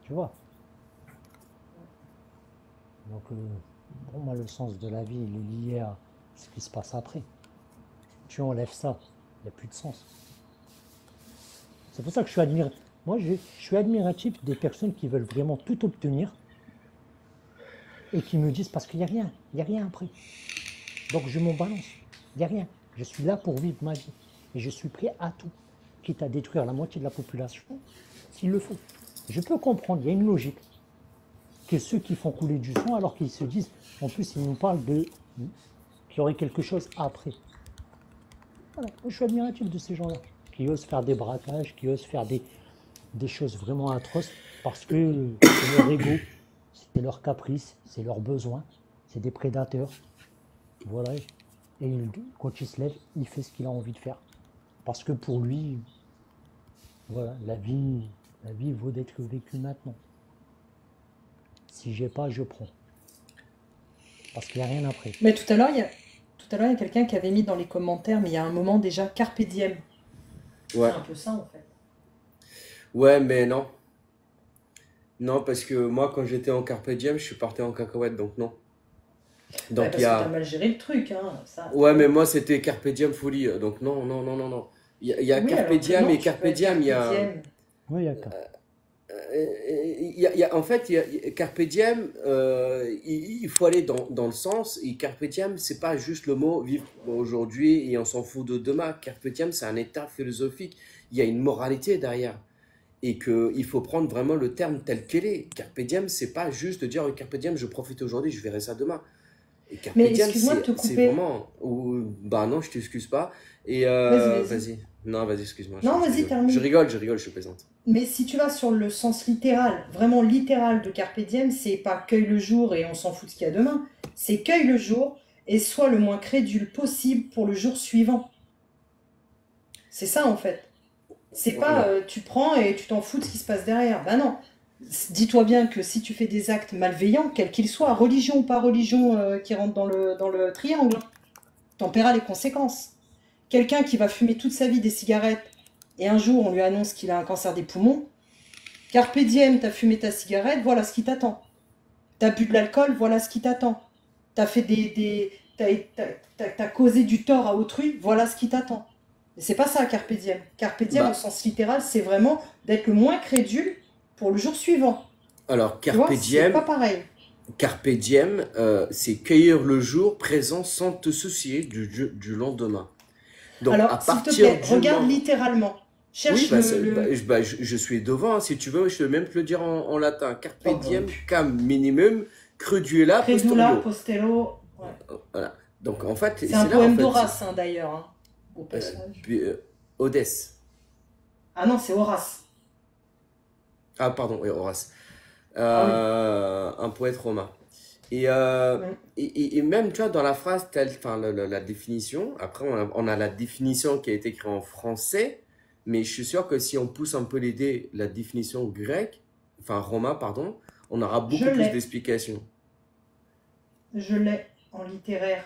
tu vois. Donc pour moi, le sens de la vie, il est lié à ce qui se passe après. Tu enlèves ça, il n'y a plus de sens. C'est pour ça que je suis admiratif des personnes qui veulent vraiment tout obtenir et qui me disent parce qu'il n'y a rien après. Donc je m'en balance, il n'y a rien. Je suis là pour vivre ma vie et je suis prêt à tout, quitte à détruire la moitié de la population, s'il le faut. Je peux comprendre, il y a une logique que ceux qui font couler du sang alors qu'ils se disent, en plus ils nous parlent qu'il y aurait quelque chose après. Voilà, moi, je suis admiratif de ces gens-là, qui osent faire des braquages, qui osent faire des choses vraiment atroces, parce que c'est leur ego, c'est leur caprice, c'est leur besoin, c'est des prédateurs. Voilà. Et quand il se lève, il fait ce qu'il a envie de faire. Parce que pour lui, voilà, la vie vaut d'être vécue maintenant. Si j'ai pas, je prends. Parce qu'il n'y a rien après. Mais tout à l'heure, il y a quelqu'un qui avait mis dans les commentaires, mais il y a un moment déjà, Carpe diem. Ouais. C'est un peu ça en fait. Ouais, mais non. Non, parce que moi, quand j'étais en Carpe Diem, je suis parti en cacahuète, donc non. Ouais, Donc parce il y que t'as a. mal géré le truc, hein. Ça. Ouais, mais moi, c'était Carpe Diem folie. Donc non, non, non, non, non. Il y a Oui, Carpe alors que Diem non, et tu Carpe peux être Diem, il y Carpe a. diem. Oui, il y a qu'un. En fait, Carpe Diem, il faut aller dans le sens. Et Carpe Diem, c'est pas juste le mot vivre aujourd'hui et on s'en fout de demain. Carpe Diem, c'est un état philosophique. Il y a une moralité derrière. Et qu'il faut prendre vraiment le terme tel qu'il est. Carpe Diem, c'est pas juste de dire oh, Carpe Diem, je profite aujourd'hui, je verrai ça demain. Et Carpe Mais Diem, excuse-moi de te c'est couper. vraiment. Bah non, je t'excuse pas. Et Vas-y. vas-y. Non, vas-y, excuse-moi. Non, vas-y, Je termine. rigole, je plaisante. Mais si tu vas sur le sens littéral, vraiment littéral de Carpe diem, c'est pas cueille le jour et on s'en fout de ce qu'il y a demain. C'est cueille le jour et sois le moins crédule possible pour le jour suivant. C'est ça en fait. C'est pas Voilà. tu prends et tu t'en fous de ce qui se passe derrière. Ben non. Dis-toi bien que si tu fais des actes malveillants, quels qu'ils soient, religion ou pas religion qui rentre dans le triangle, t'en paieras les conséquences. Quelqu'un qui va fumer toute sa vie des cigarettes et un jour on lui annonce qu'il a un cancer des poumons, carpe diem, t'as fumé ta cigarette, voilà ce qui t'attend. T'as bu de l'alcool, voilà ce qui t'attend. T'as fait t'as causé du tort à autrui, voilà ce qui t'attend. Mais c'est pas ça, carpe diem. Carpe diem, au Bah, sens littéral, c'est vraiment d'être le moins crédule pour le jour suivant. alors, Tu vois, c'est pas pareil. Carpe diem, c'est cueillir le jour présent sans te soucier du lendemain. Donc, à Alors, s'il te partir plaît, du regarde moment... littéralement. Oui, Cherche bah, le... je suis devant, hein. Si tu veux, je peux même te le dire en latin. Carpe Oh, bah, diem, cam minimum, credula Credula, posterio. Postello. Ouais. Voilà. Donc, en fait, C'est un c'est là, en poème fait, d'Horace, hein, d'ailleurs, hein, au passage. puis, Odès. Ah non, c'est Horace. Ah, pardon, oui, Horace. Ah oui. Un poète romain. Et, euh, Mm. et même, tu vois, dans la phrase, enfin, la définition, après, on a la définition qui a été écrite en français, mais je suis sûr que si on pousse un peu l'idée, la définition grecque, enfin, romain, pardon, on aura Je beaucoup plus l'ai. d'explications. Je l'ai en littéraire.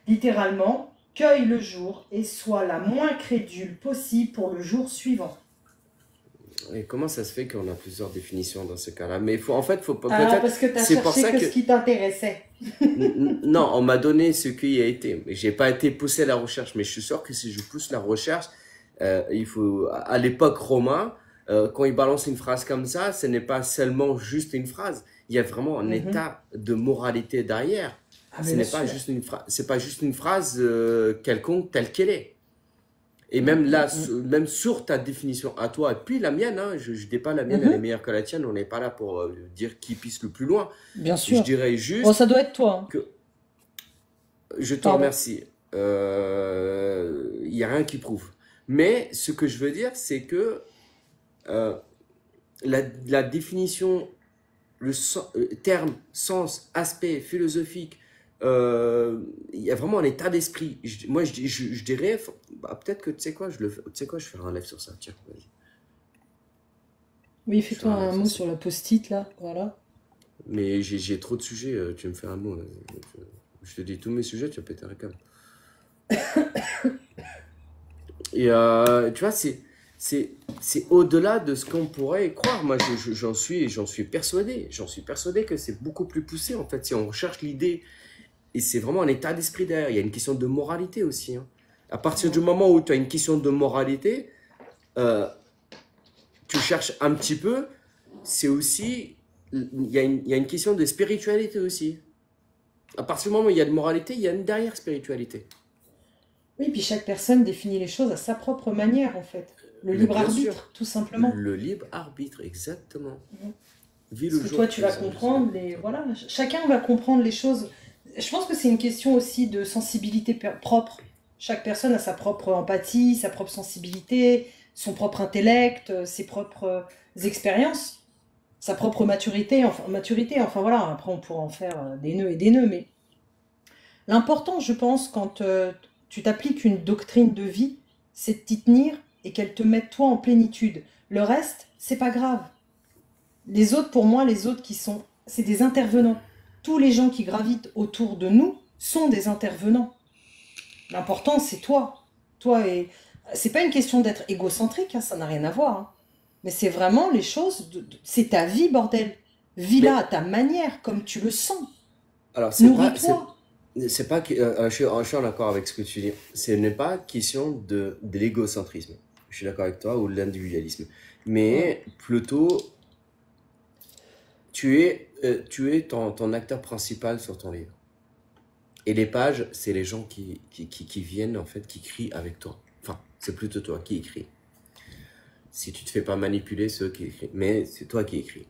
Littéralement, cueille le jour et sois la moins crédule possible pour le jour suivant. Et comment ça se fait qu'on a plusieurs définitions dans ce cas-là? Mais en fait, faut pas, Ah, peut-être, parce que t'as c'est pour cherché ça que que, ce qui t'intéressait. non, on m'a donné ce qui a été. J'ai pas été poussé à la recherche, mais je suis sûr que si je pousse la recherche, il faut, à l'époque romain, quand il balance une phrase comme ça, ce n'est pas seulement juste une phrase. Il y a vraiment un Mhm. état de moralité derrière. Ah, Ce bien n'est pas sûr. juste une phrase, c'est pas juste une phrase quelconque telle qu'elle est. Et Mm, même là, mm, même sur ta définition à toi, et puis la mienne, hein, je dis pas la mm. mienne, elle est Mhm. meilleure que la tienne, on n'est pas là pour dire qui pisse le plus loin. Bien Je sûr. dirais Bon, juste ça doit être toi, hein. que je te Pardon. remercie. Il n'y a rien qui prouve. Mais ce que je veux dire, c'est que euh, la définition, terme, sens, aspect philosophique, il y a vraiment un état d'esprit. Moi, je dirais, bah, peut-être que tu sais quoi, tu sais quoi, je ferai un live sur ça. Tiens, vas-y. Oui, Je fais-toi ferai un live un sur mot ça. sur la post-it, là. Voilà. Mais j'ai trop de sujets, tu me fais un mot. Je te dis tous mes sujets, tu vas péter un câble. Et tu vois, c'est au-delà de ce qu'on pourrait croire. Moi, j'en suis persuadé. J'en suis persuadé que c'est beaucoup plus poussé, en fait, si on recherche l'idée. Et c'est vraiment un état d'esprit derrière. Il y a une question de moralité aussi, hein. À partir du Mm. moment où tu as une question de moralité, euh, tu cherches un petit peu, c'est aussi... il y a une question de spiritualité aussi. À partir du moment où il y a de moralité, il y a une derrière spiritualité. Oui, puis chaque personne définit les choses à sa propre manière, en fait. Le Mais libre bien sûr, arbitre, tout simplement. le libre arbitre, exactement. Mm. Vis Parce le que jour toi, tu vas présent. comprendre voilà, chacun va comprendre les choses. Je pense que c'est une question aussi de sensibilité propre. Chaque personne a sa propre empathie, sa propre sensibilité, son propre intellect, ses propres expériences, sa propre maturité. Enfin voilà, après on pourra en faire des nœuds et des nœuds, mais l'important, je pense, quand tu t'appliques une doctrine de vie, c'est de t'y tenir et qu'elle te mette toi en plénitude. Le reste, c'est pas grave. Les autres, pour moi, c'est des intervenants. Tous les gens qui gravitent autour de nous sont des intervenants. L'important, c'est toi. Toi et c'est pas une question d'être égocentrique, hein, ça n'a rien à voir, hein. Mais c'est vraiment les choses. C'est ta vie, bordel. Vis-la Mais à ta manière, comme tu le sens. alors, Nourris-toi. c'est pas, je suis en accord avec ce que tu dis. Ce n'est pas question de l'égocentrisme. Je suis d'accord avec toi, ou de l'individualisme. Mm. Mais plutôt, tu es ton acteur principal sur ton livre. Et les pages, c'est les gens qui viennent, en fait, qui crient avec toi. Enfin, c'est plutôt toi qui écris. Si tu te fais pas manipuler, c'est eux qui écrivent. Mais c'est toi qui écris.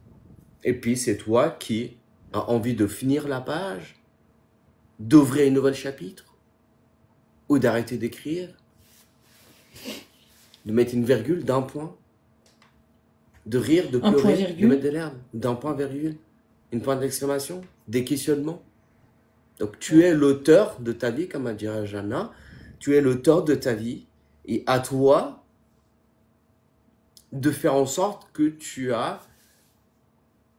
Et puis, c'est toi qui as envie de finir la page, d'ouvrir un nouvel chapitre, ou d'arrêter d'écrire, de mettre une virgule d'un point, de rire, de Un point pleurer, de mettre virgule. des larmes, d'un point virgule, une point d'exclamation, des questionnements. Donc, tu es l'auteur de ta vie, comme a dit Jana. Tu es l'auteur de ta vie. Et à toi de faire en sorte que tu as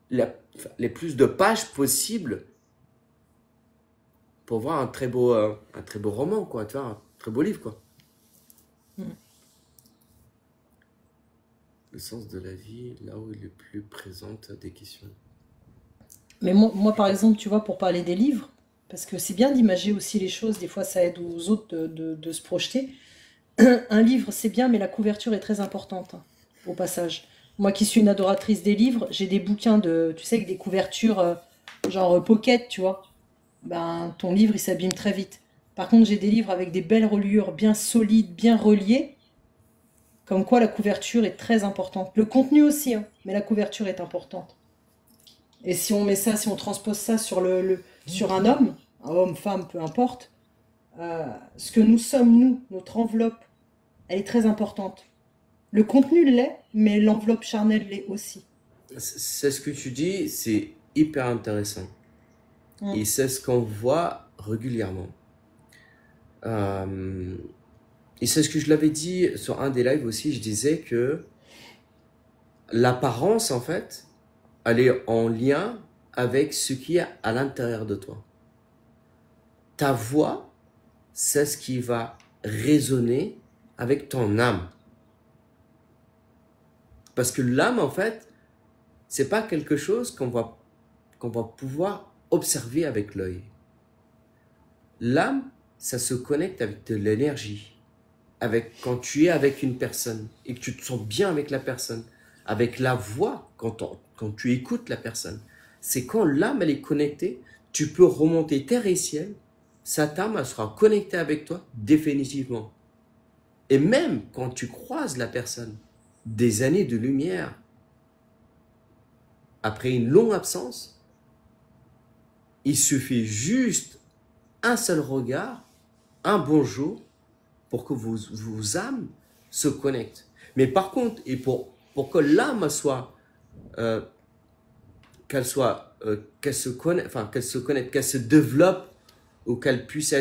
les plus de pages possibles pour voir un très beau roman, quoi, tu vois, un très beau livre, quoi. Mm. Le sens de la vie, là où il est plus présente des questions. Mais moi, par exemple, tu vois, pour parler des livres, parce que c'est bien d'imager aussi les choses, des fois ça aide aux autres de se projeter. Un livre, c'est bien, mais la couverture est très importante, hein, au passage. Moi qui suis une adoratrice des livres, j'ai des bouquins tu sais, avec des couvertures genre pocket, tu vois. Ben, ton livre, il s'abîme très vite. Par contre, j'ai des livres avec des belles reliures, bien solides, bien reliés, comme quoi la couverture est très importante. Le contenu aussi, hein, mais la couverture est importante. Et si on met ça, si on transpose ça sur sur un homme, femme, peu importe, ce que nous sommes, nous, notre enveloppe, elle est très importante. Le contenu l'est, mais l'enveloppe charnelle l'est aussi. C'est ce que tu dis, c'est hyper intéressant. Mm. Et c'est ce qu'on voit régulièrement. Euh, et c'est ce que je l'avais dit sur un des lives aussi, je disais que l'apparence, en fait, elle est en lien avec ce qui est à l'intérieur de toi. Ta voix, c'est ce qui va résonner avec ton âme. Parce que l'âme, en fait, c'est pas quelque chose qu'on va pouvoir observer avec l'œil. L'âme, ça se connecte avec de l'énergie. Quand tu es avec une personne et que tu te sens bien avec la personne, avec la voix, quand tu écoutes la personne. C'est quand l'âme, elle est connectée, tu peux remonter terre et ciel, cette âme, elle sera connectée avec toi définitivement. Et même quand tu croises la personne, des années de lumière, après une longue absence, il suffit juste un seul regard, un bonjour, pour que vos âmes se connectent. Mais par contre, et pour que l'âme soit, qu'elle se connecte, qu'elle se développe ou qu'elle puisse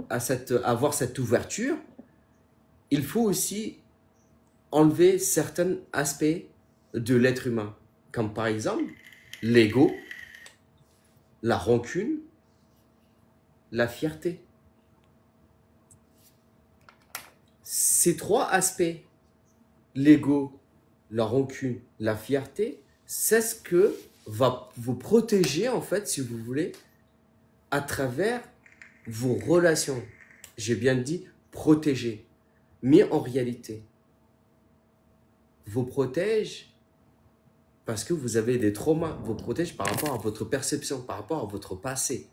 avoir cette ouverture, il faut aussi enlever certains aspects de l'être humain, comme par exemple l'ego, la rancune, la fierté. Ces trois aspects, l'ego, la rancune, la fierté, c'est ce que va vous protéger, en fait, si vous voulez, à travers vos relations. J'ai bien dit protéger, mais en réalité, vous protège parce que vous avez des traumas, vous protège par rapport à votre perception, par rapport à votre passé.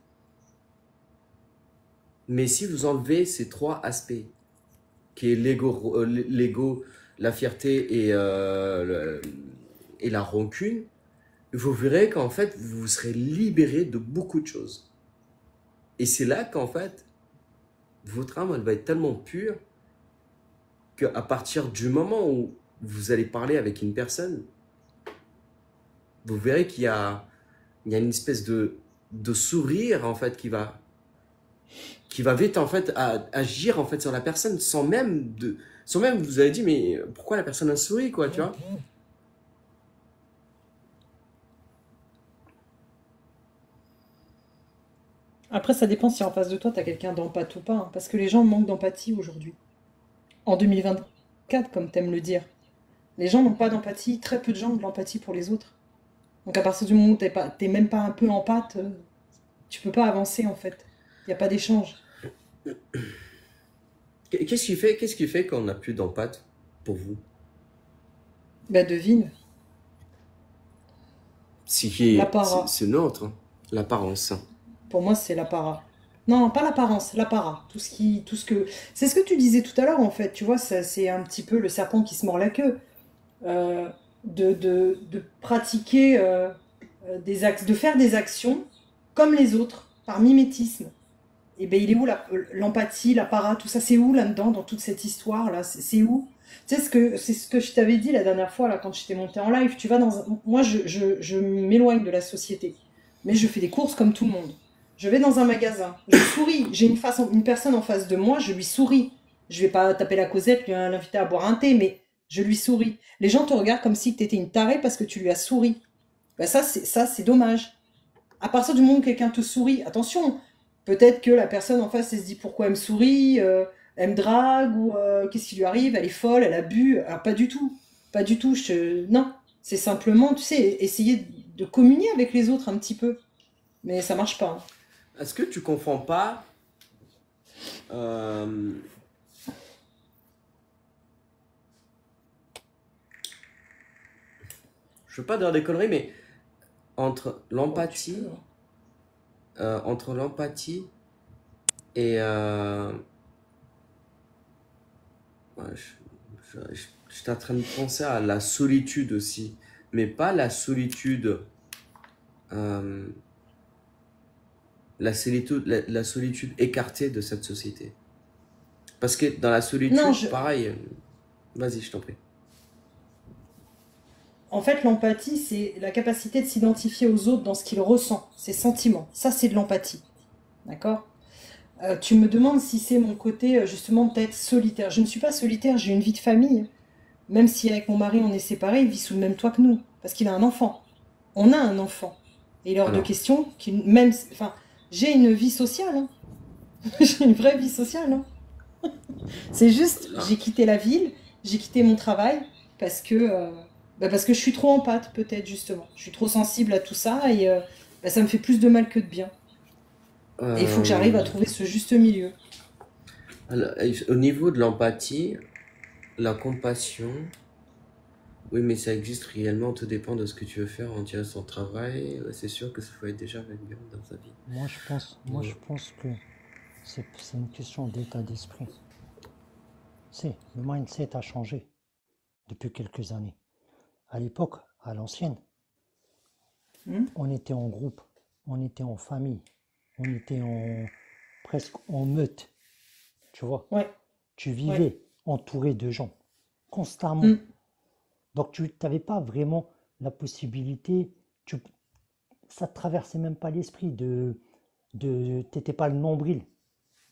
Mais si vous enlevez ces trois aspects, qui est l'ego, la fierté et la rancune, vous verrez qu'en fait, vous serez libéré de beaucoup de choses. Et c'est là qu'en fait, votre âme, elle va être tellement pure qu'à partir du moment où vous allez parler avec une personne, vous verrez qu'il y a une espèce de sourire, en fait, qui va vite, en fait, agir, en fait, sur la personne, sans même vous avez dit, mais pourquoi la personne a souri, quoi, tu vois? Après, ça dépend si en face de toi, tu as quelqu'un d'empathe ou pas, hein, parce que les gens manquent d'empathie aujourd'hui. En 2024, comme t'aimes le dire. Les gens n'ont pas d'empathie, très peu de gens ont de l'empathie pour les autres. Donc à partir du moment où t'es même pas un peu empathe, tu peux pas avancer en fait. Il n'y a pas d'échange. Qu'est-ce qui fait qu'on n'a plus d'empathie pour vous? Bah devine, l'apparat. C'est notre, hein, l'apparence. Pour moi, c'est l'apparat. Non, pas l'apparence, l'apparat. Tout ce que, c'est ce que tu disais tout à l'heure en fait. Tu vois, c'est un petit peu le serpent qui se mord la queue. Euh, de pratiquer de faire des actions comme les autres, par mimétisme. Et ben il est où l'empathie, l'apparat, tout ça, c'est où là-dedans, dans toute cette histoire-là? C'est où? Tu sais, c'est ce que je t'avais dit la dernière fois, là, quand je t'ai monté en live. Tu vas moi, je m'éloigne de la société. Mais je fais des courses comme tout le monde. Je vais dans un magasin, je souris. J'ai une personne en face de moi, je lui souris. Je vais pas taper la causette, l'inviter à boire un thé, mais je lui souris. Les gens te regardent comme si tu étais une tarée parce que tu lui as souri. Ben ça, c'est dommage. À partir du moment où quelqu'un te sourit, attention, peut-être que la personne en face, elle se dit pourquoi elle me sourit, elle me drague, ou qu'est-ce qui lui arrive, elle est folle, elle a bu. Alors, pas du tout. Pas du tout. Non. C'est simplement, tu sais, essayer de communier avec les autres un petit peu. Mais ça marche pas, hein. Est-ce que tu confonds pas euh, je veux pas dire des conneries, mais entre Oh, tu peux, l'empathie, hein. entre l'empathie et ouais, j'étais en train de penser à la solitude aussi, mais pas la solitude, euh, la solitude écartée de cette société. Parce que dans la Non, solitude, pareil, vas-y, je t'en prie. en fait, l'empathie, c'est la capacité de s'identifier aux autres dans ce qu'ils ressentent, ses sentiments. Ça, c'est de l'empathie. D'accord? Tu me demandes si c'est mon côté, justement, peut-être solitaire. Je ne suis pas solitaire, j'ai une vie de famille. Même si avec mon mari, on est séparés, il vit sous le même toit que nous. Parce qu'il a un enfant. On a un enfant. Et il est hors de Alors, question qu'il, même, enfin, j'ai une vie sociale, hein. J'ai une vraie vie sociale, hein. C'est juste, là, j'ai quitté la ville, j'ai quitté mon travail parce que je suis trop empathe, peut-être, justement. Je suis trop sensible à tout ça et ça me fait plus de mal que de bien. Et il faut que j'arrive à euh, trouver ce juste milieu. alors, au niveau de l'empathie, la compassion, oui, mais ça existe réellement, tout dépend de ce que tu veux faire en tirant son travail. C'est sûr que ça faut être déjà bien dans sa vie. Moi, je pense que c'est une question d'état d'esprit. Le mindset a changé depuis quelques années. À l'époque, à l'ancienne, Hmm. on était en groupe, on était en famille, on était presque en meute, tu vois. Ouais, Tu ouais. vivais entouré de gens, constamment. Hmm. Donc tu n'avais pas vraiment la possibilité, ça te traversait même pas l'esprit t'étais pas le nombril.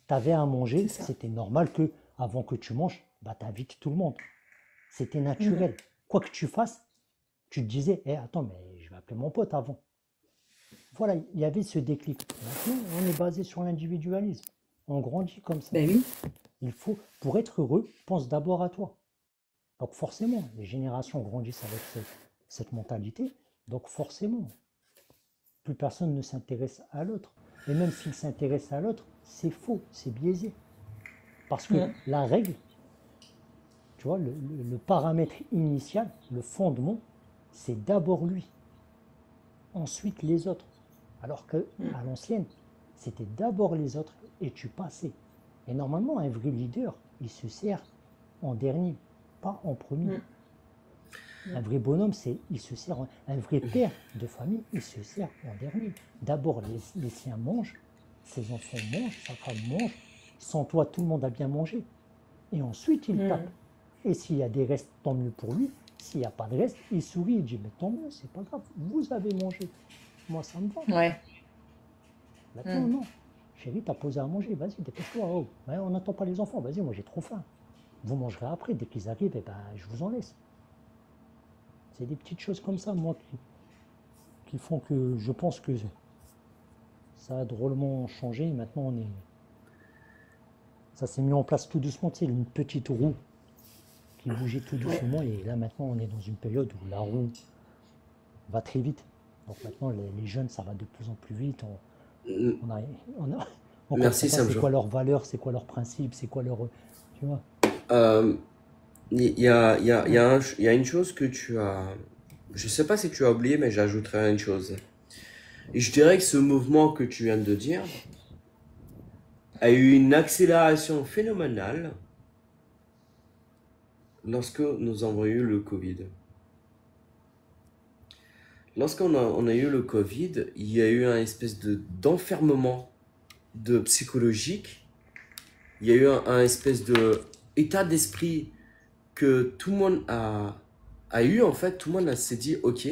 Tu avais à C'est manger, ça. c'était normal que avant que tu manges, bah t'invites tout le monde. C'était Hmm. naturel. Quoi que tu fasses, tu te disais, attends, mais je vais appeler mon pote avant. Voilà, il y avait ce déclic. Maintenant, on est basé sur l'individualisme. On grandit comme ça. Ben oui. Pour être heureux, pense d'abord à toi. Donc forcément, les générations grandissent avec cette mentalité. Donc forcément, plus personne ne s'intéresse à l'autre. Et même s'il s'intéresse à l'autre, c'est faux, c'est biaisé. Parce que Hmm. la règle, tu vois, le paramètre initial, le fondement, c'est d'abord lui, ensuite les autres. Alors que Hmm. à l'ancienne, c'était d'abord les autres et tu passais. Et normalement, un vrai leader, il se sert en dernier, pas en premier. Hmm. Un vrai bonhomme, il se sert, un vrai père de famille, il se sert en dernier. D'abord, les siens mangent, ses enfants mangent, sa femme mange. Sans toi, tout le monde a bien mangé. Et ensuite, il Hmm. tape. Et s'il y a des restes, tant mieux pour lui. S'il n'y a pas de reste, il sourit, il dit, mais tant mieux, c'est pas grave, vous avez mangé. Moi, ça me va. Ouais. Maintenant, Hmm. non. Chérie, t'as posé à manger, vas-y, dépêche-toi. Oh. Ouais, on n'attend pas les enfants, vas-y, moi j'ai trop faim. Vous mangerez après, dès qu'ils arrivent, je vous en laisse. C'est des petites choses comme ça, moi, qui font que je pense que ça a drôlement changé. Maintenant, ça s'est mis en place tout doucement, tu sais, une petite roue qui bougeait tout Ouais. doucement. Et là, maintenant, on est dans une période où la roue va très vite. Donc maintenant, les jeunes, ça va de plus en plus vite. On a, on a- on comprend merci pas c'est Samjo. quoi leurs valeurs, c'est quoi leurs principes, c'est quoi leur... Tu vois. Euh, Hmm. il y a une chose que tu as. Je sais pas si tu as oublié, mais j'ajouterai une chose. Et je dirais que ce mouvement que tu viens de dire a eu une accélération phénoménale lorsque nous avons eu le Covid. On a eu le Covid, il y a eu un espèce d'enfermement psychologique. Il y a eu un espèce de état d'esprit que tout le monde a eu en fait. Tout le monde s'est dit ok,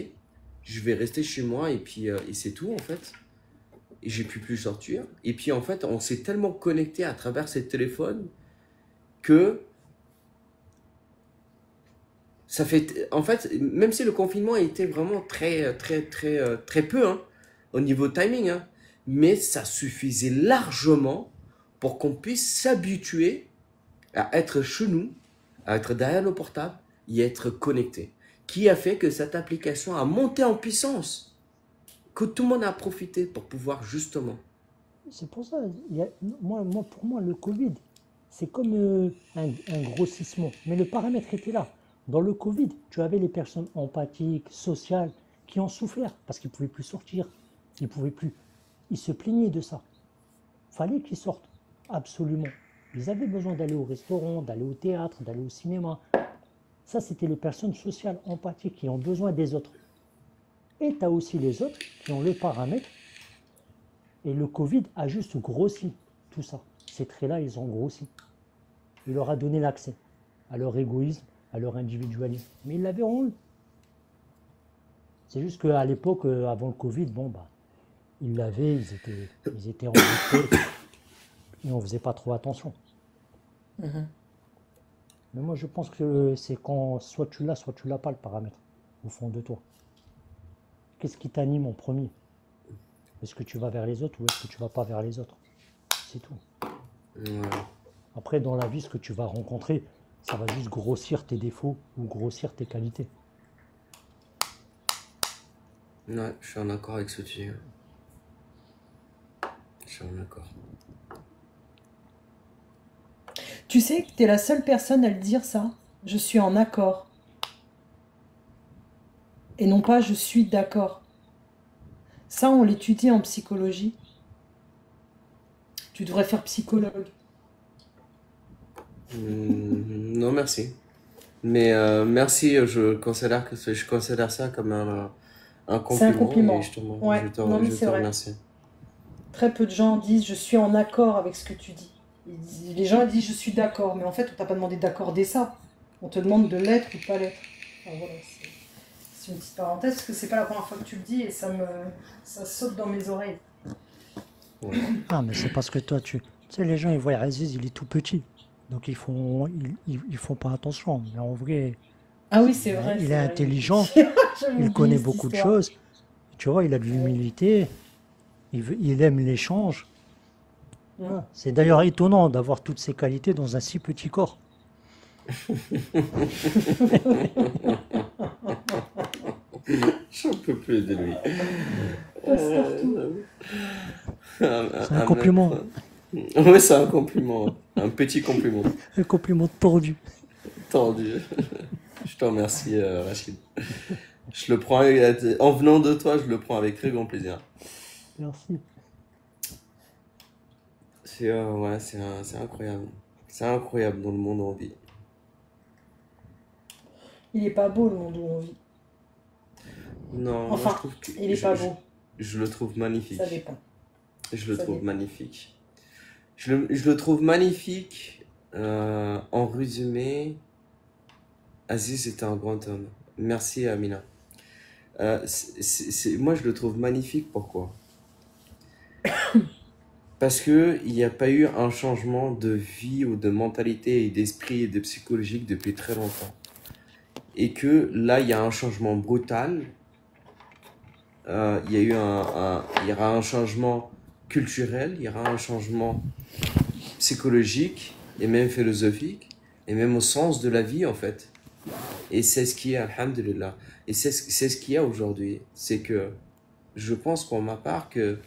je vais rester chez moi et puis et c'est tout en fait. Et j'ai pu plus sortir. Et puis en fait, on s'est tellement connecté à travers ces téléphones que Ça fait, en fait, même si le confinement a été vraiment très peu, hein, au niveau timing, hein, mais ça suffisait largement pour qu'on puisse s'habituer à être chez nous, à être derrière nos portables et à être connecté. Qui a fait que cette application a monté en puissance, que tout le monde a profité pour pouvoir justement. C'est pour ça, pour moi, le Covid, c'est comme un grossissement. Mais le paramètre était là. Dans le Covid, tu avais les personnes empathiques, sociales, qui ont souffert parce qu'ils ne pouvaient plus sortir. Ils pouvaient plus. Ils se plaignaient de ça. Fallait qu'ils sortent, absolument. Ils avaient besoin d'aller au restaurant, d'aller au théâtre, d'aller au cinéma. Ça, c'était les personnes sociales, empathiques, qui ont besoin des autres. Et tu as aussi les autres qui ont le paramètre. Et le Covid a juste grossi tout ça. Ces traits-là, ils ont grossi. Il leur a donné l'accès à leur égoïsme, à leur individualisme. Mais ils l'avaient en eux. C'est juste qu'à l'époque, avant le Covid, bon, bah, ils l'avaient, ils étaient enregistrés et on ne faisait pas trop attention. Mais moi, je pense que c'est quand soit tu l'as pas, le paramètre, au fond de toi. Qu'est-ce qui t'anime en premier? Est-ce que tu vas vers les autres ou est-ce que tu vas pas vers les autres? C'est tout. Ouais. Après, dans la vie, ce que tu vas rencontrer, ça va juste grossir tes défauts ou grossir tes qualités. Ouais, je suis en accord avec ce que tu dis. Je suis en accord. Tu sais que tu es la seule personne à le dire ça. Je suis en accord. Et non pas je suis d'accord. Ça, on l'étudie en psychologie. Tu devrais faire psychologue. Non, merci. Mais merci, je considère ça comme un C'est un compliment et compliment. Ouais, non mais je c'est te vrai. remercie. Très peu de gens disent je suis en accord avec ce que tu dis. Les gens disent je suis d'accord, mais en fait on t'a pas demandé d'accorder ça. On te demande de l'être ou de pas l'être. Enfin, voilà, c'est une petite parenthèse parce que c'est pas la première fois que tu le dis et ça saute dans mes oreilles. Ouais. Ah, mais c'est parce que toi, tu sais, les gens, ils voient Aziz, il est tout petit. Donc, ils font pas attention. Mais en vrai, Ah oui, c'est vrai. il C'est est vrai. intelligent, J'avais il oublié connaît cette beaucoup de histoire. choses. Tu vois, il a de l'humilité, il aime l'échange. Mm. Ah, c'est d'ailleurs étonnant d'avoir toutes ces qualités dans un si petit corps. J'en peux plus de lui. Passe-partout. C'est un compliment, Oui, c'est un compliment. Un petit compliment. un compliment tordu. Tendu. Je te remercie, Rachid. Je le prends en venant de toi, je le prends avec très grand plaisir. Merci. Ouais, c'est incroyable. C'est incroyable dans le monde où on vit. Il est pas beau le monde où on vit. Non, moi je Enfin, trouve que il est pas beau. je le trouve magnifique. Ça dépend. Je le Ça trouve dépend. magnifique. Je le trouve magnifique. En résumé, Aziz était un grand homme. Merci, Amina. Moi, je le trouve magnifique. Pourquoi? Parce que il n'y a pas eu un changement de vie ou de mentalité et d'esprit et de psychologique depuis très longtemps. Et que là, il y a un changement brutal. Il y aura un changement culturel, il y aura un changement psychologique et même philosophique et même au sens de la vie en fait. Et c'est ce qui est, alhamdulillah. Et c'est ce qu'il y a aujourd'hui. C'est que je pense pour ma part que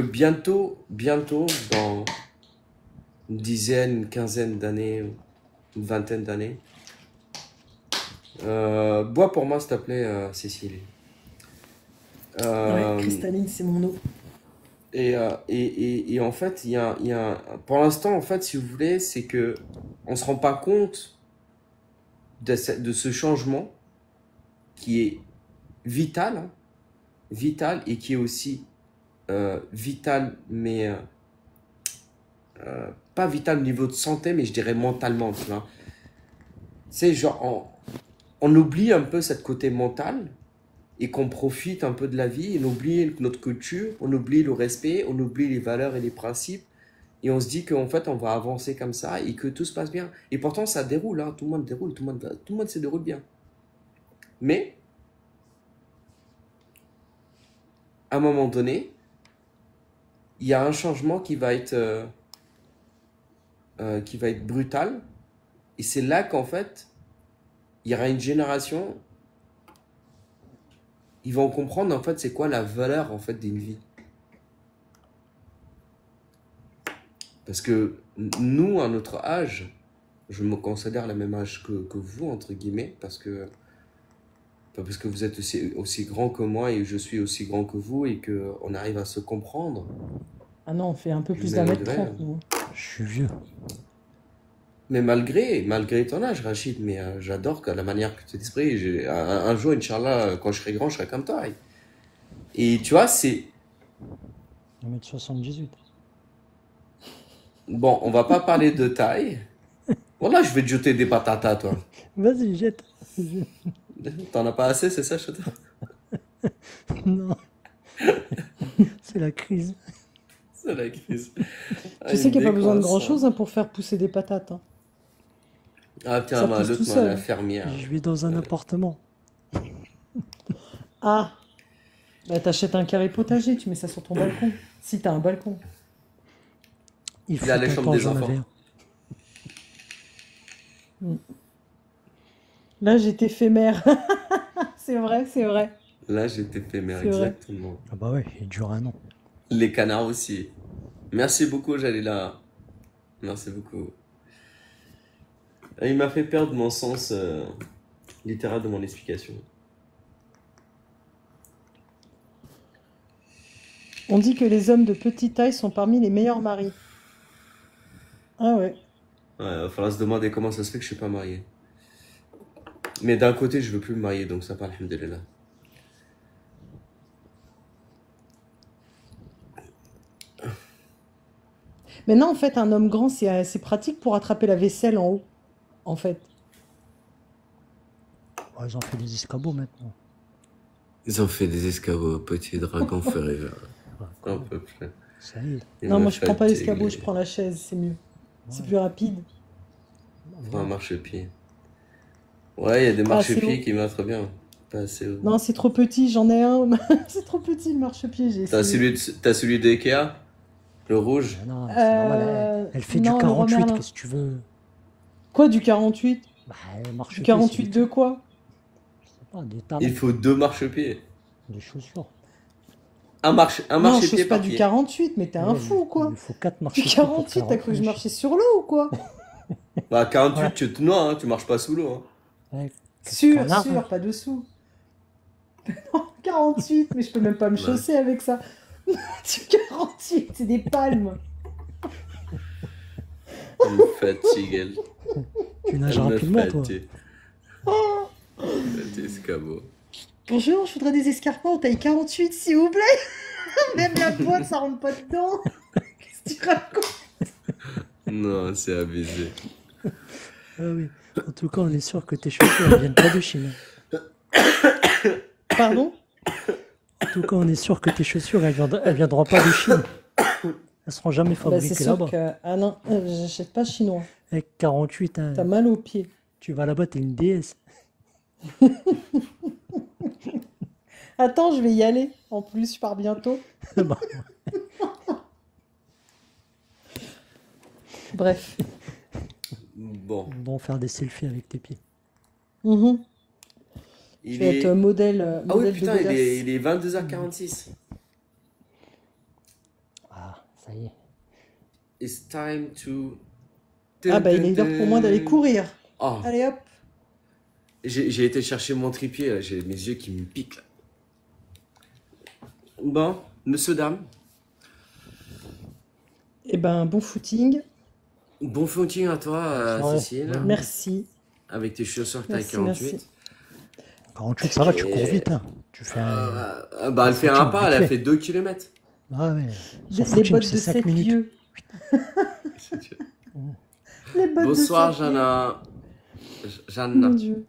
bientôt, dans une dizaine, une quinzaine d'années, une vingtaine d'années, bois pour moi s'il te plaît, Cécile. Ouais, Euh, cristalline, c'est mon eau. et en fait, pour l'instant, en fait, si vous voulez, c'est que on se rend pas compte de ce changement qui est vital, hein, vital et qui est aussi vital, mais pas vital au niveau de santé, mais je dirais mentalement, tu vois. C'est genre, on oublie un peu cette côté mental et qu'on profite un peu de la vie, et on oublie notre culture, on oublie le respect, on oublie les valeurs et les principes Et on se dit qu'en fait, on va avancer comme ça et que tout se passe bien. Et pourtant, ça déroule, hein. Tout le monde déroule, tout le monde se déroule bien. Mais, à un moment donné, il y a un changement qui va être brutal. Et c'est là qu'en fait, il y aura une génération, ils vont comprendre en fait c'est quoi la valeur en fait d'une vie. Parce que nous, à notre âge, je me considère le même âge que vous, entre guillemets, parce que vous êtes aussi grand que moi et je suis aussi grand que vous et qu'on arrive à se comprendre. Ah non, on fait un peu plus Mais d'un mètre malgré, 30, nous. Je suis vieux. mais malgré ton âge, Rachid, mais j'adore la manière que tu t'exprimes. Un jour, Inch'Allah, quand je serai grand, je serai comme toi. Et tu vois, c'est... 1m78. Bon, on va pas parler de taille. Voilà, je vais te jeter des patates à toi. Vas-y, jette. T'en as pas assez, c'est ça, Chata? Non, c'est la crise. C'est la crise. Ah, Tu il sais me qu'il n'y a pas besoin de décoince. grand-chose hein, pour faire pousser des patates. Hein. Ah, tiens, Ça pousse tout l'autre, seul. la fermière. Je vis dans un appartement. Ah, bah t'achètes un carré potager, tu mets ça sur ton balcon. Si t'as un balcon. Il Il a les fut un chambres temps, des j'en enfants. avais un. Là, j'étais éphémère. C'est vrai, c'est vrai. Là, j'étais éphémère, C'est vrai. exactement. Ah bah ouais, il dure un an. Les canards aussi. Merci beaucoup, Jalila. Merci beaucoup. Il m'a fait perdre mon sens littéral de mon explication. On dit que les hommes de petite taille sont parmi les meilleurs maris. Ah ouais. Ouais, il va falloir se demander comment ça se fait que je suis pas marié. Mais d'un côté, je veux plus me marier, donc ça va, alhamdoulilah. Mais non, en fait, un homme grand, c'est pratique pour attraper la vaisselle en haut. En fait. Oh, ils ont fait des escabeaux maintenant. Ils ont fait des escabeaux, petit dragon forever. Ah, Un quoi. peu plus. Ça y est. Il Non, me moi, je prends pas fatigue. l'escabeau, je prends la chaise, c'est mieux. C'est plus rapide. Prends un marchepied. Ouais, il y a des Pas assez marchepieds haut. qui marchent bien. Pas assez haut. Non, c'est trop petit, j'en ai un. C'est trop petit le marchepied, j'ai T'as essayé. celui d'Ikea? Le rouge? Ah non, c'est normal. Elle fait non, du le 48, Merlin. qu'est-ce que tu veux? Quoi, du 48? Bah, marche Du pied, 48 c'est de quoi? je sais pas, des talons, Il faut 2 marchepieds. des chaussures. Un Non, je marchepied chose pas par du pied. 48, mais t'es un Ouais, fou ou il quoi? lui faut 4 Du marchepieds pour 48, faire t'as cru que je un marchais sur l'eau ou quoi? Bah, 48, Ouais. tu te noies, hein, tu marches pas sous l'eau. Hein. Ouais, qu'est-ce Sûr, qu'on a, sûr, hein? pas dessous. Non, 48, mais je peux même pas me Ouais. chausser avec ça. Du 48, c'est des palmes. Elle me fatigue, elle. Tu nages Elle me rapidement, toi. fatigue. Des escabeaux. Bonjour, je voudrais des escarpins en taille 48, s'il vous plaît. Même la boîte, ça rentre pas dedans. Qu'est-ce que tu racontes? Non, c'est abusé. Ah oui. En tout cas, on est sûr que tes chaussures, elles viennent pas de Chine. Pardon? En tout cas, on est sûr que tes chaussures, elles viendront pas de Chine. Elles seront jamais Bah, c'est fabriquées sûr là-bas. que... Ah non, j'achète pas chinois. Avec 48, hein, T'as mal aux pieds. tu vas là-bas, t'es une déesse. Attends, je vais y aller. En plus, je pars bientôt. Bah, Bref. Bon. bon, faire des selfies avec tes pieds. Mhm. Je Il vais est... être modèle, Ah oui, modèle de putain, godasse. il est 22h46. Ah, ça y est. It's time to... Ah bah il est l'heure pour moi d'aller courir. Oh, Allez hop. j'ai été chercher mon trépied, là. J'ai mes yeux qui me piquent. Là. Bon, monsieur, dame, Eh ben bon footing. bon footing à toi, Ouais. Cécile, Ouais. Merci. avec tes chaussures taille Merci, 48. merci. 48, ça va, tu Et- cours vite. Hein. Tu fais un... Bah, elle fait un footing pas, elle a vite fait 2 km. Ah ouais. Son Les footing, bottes c'est de 5 7 minutes. vieux. Les bottes Bonsoir, de 7 vieux. Jana. Mon Jana. Dieu.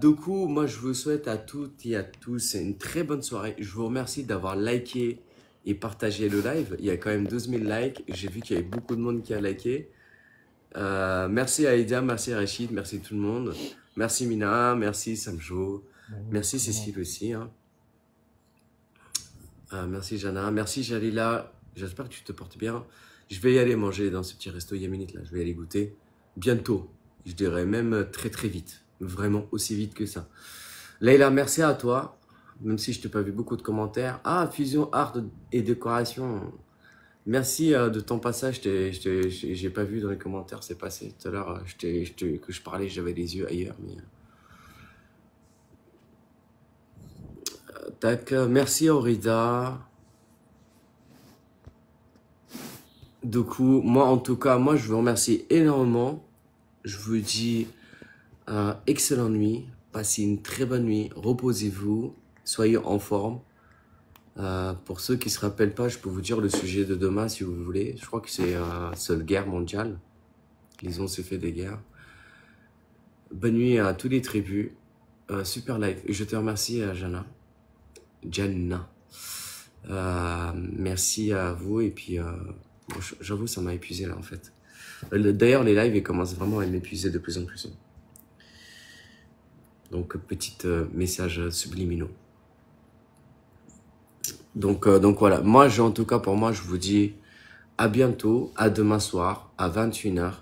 Du coup, moi, je vous souhaite à toutes et à tous une très bonne soirée. Je vous remercie d'avoir liké et partagez le live. Il y a quand même 12 000 likes. J'ai vu qu'il y avait beaucoup de monde qui a liké. Merci à Aïda, merci à Rachid, merci tout le monde. Merci Mina, merci Samjo, merci Cécile aussi. Hein. Merci Jana, merci Jalila. J'espère que tu te portes bien. Je vais y aller manger dans ce petit resto Yéménite là. Je vais y aller goûter bientôt. Je dirais même très très vite. Vraiment aussi vite que ça. Leïla, merci à toi. Même si je t'ai pas vu beaucoup de commentaires. Ah, Fusion Art et Décoration. Merci de ton passage. J'ai pas vu dans les commentaires, c'est passé. Tout à l'heure, que je parlais, j'avais les yeux ailleurs. Mais... tac, merci Aurida. Du coup, moi en tout cas, moi je vous remercie énormément. Je vous dis excellente nuit. Passez une très bonne nuit. Reposez-vous. Soyez en forme. Pour ceux qui ne se rappellent pas, je peux vous dire le sujet de demain si vous voulez. Je crois que c'est la guerre mondiale. Ils ont se fait des guerres. Bonne nuit à tous les tribus. Super live. Et je te remercie, Jana. Merci à vous. Et puis, j'avoue, ça m'a épuisé là en fait. D'ailleurs, les lives ils commencent vraiment à m'épuiser de plus en plus. Donc, petit message subliminaux. Donc voilà, moi, en tout cas, pour moi, je vous dis à bientôt, à demain soir, à 21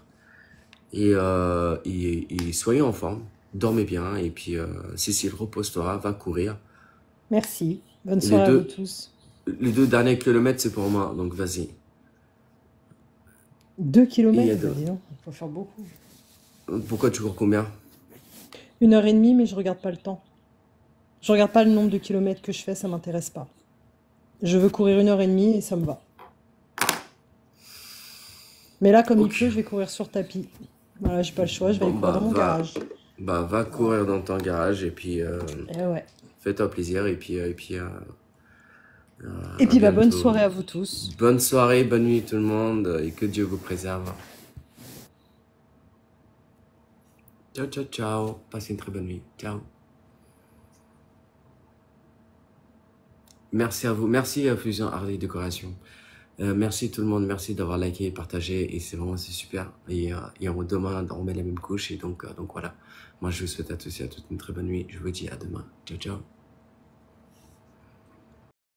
h. Et soyez en forme, dormez bien. Et puis, Cécile, repose-toi, va courir. Merci. Bonne soirée à vous tous. Les 2 derniers kilomètres, c'est pour moi, donc vas-y. 2 kilomètres, dis donc, il faut faire beaucoup. Pourquoi tu cours combien? 1h30, mais je regarde pas le temps. Je regarde pas le nombre de kilomètres que je fais, ça m'intéresse pas. Je veux courir 1h30 et ça me va. Mais là, comme il pleut, je vais courir sur tapis. Voilà, j'ai pas le choix, je vais aller courir dans mon garage. Bah, va courir dans ton garage et puis ouais. Fais-toi plaisir et puis bah, bonne soirée à vous tous. Bonne soirée, bonne nuit tout le monde et que Dieu vous préserve. Ciao, ciao, ciao. Passez une très bonne nuit. Ciao. Merci à vous. Merci à Fusion Art et Décoration. Merci tout le monde. Merci d'avoir liké et partagé. Et c'est super. Et demain, on met la même couche. Et donc voilà. Moi, je vous souhaite à tous et à toutes une très bonne nuit. Je vous dis à demain. Ciao, ciao.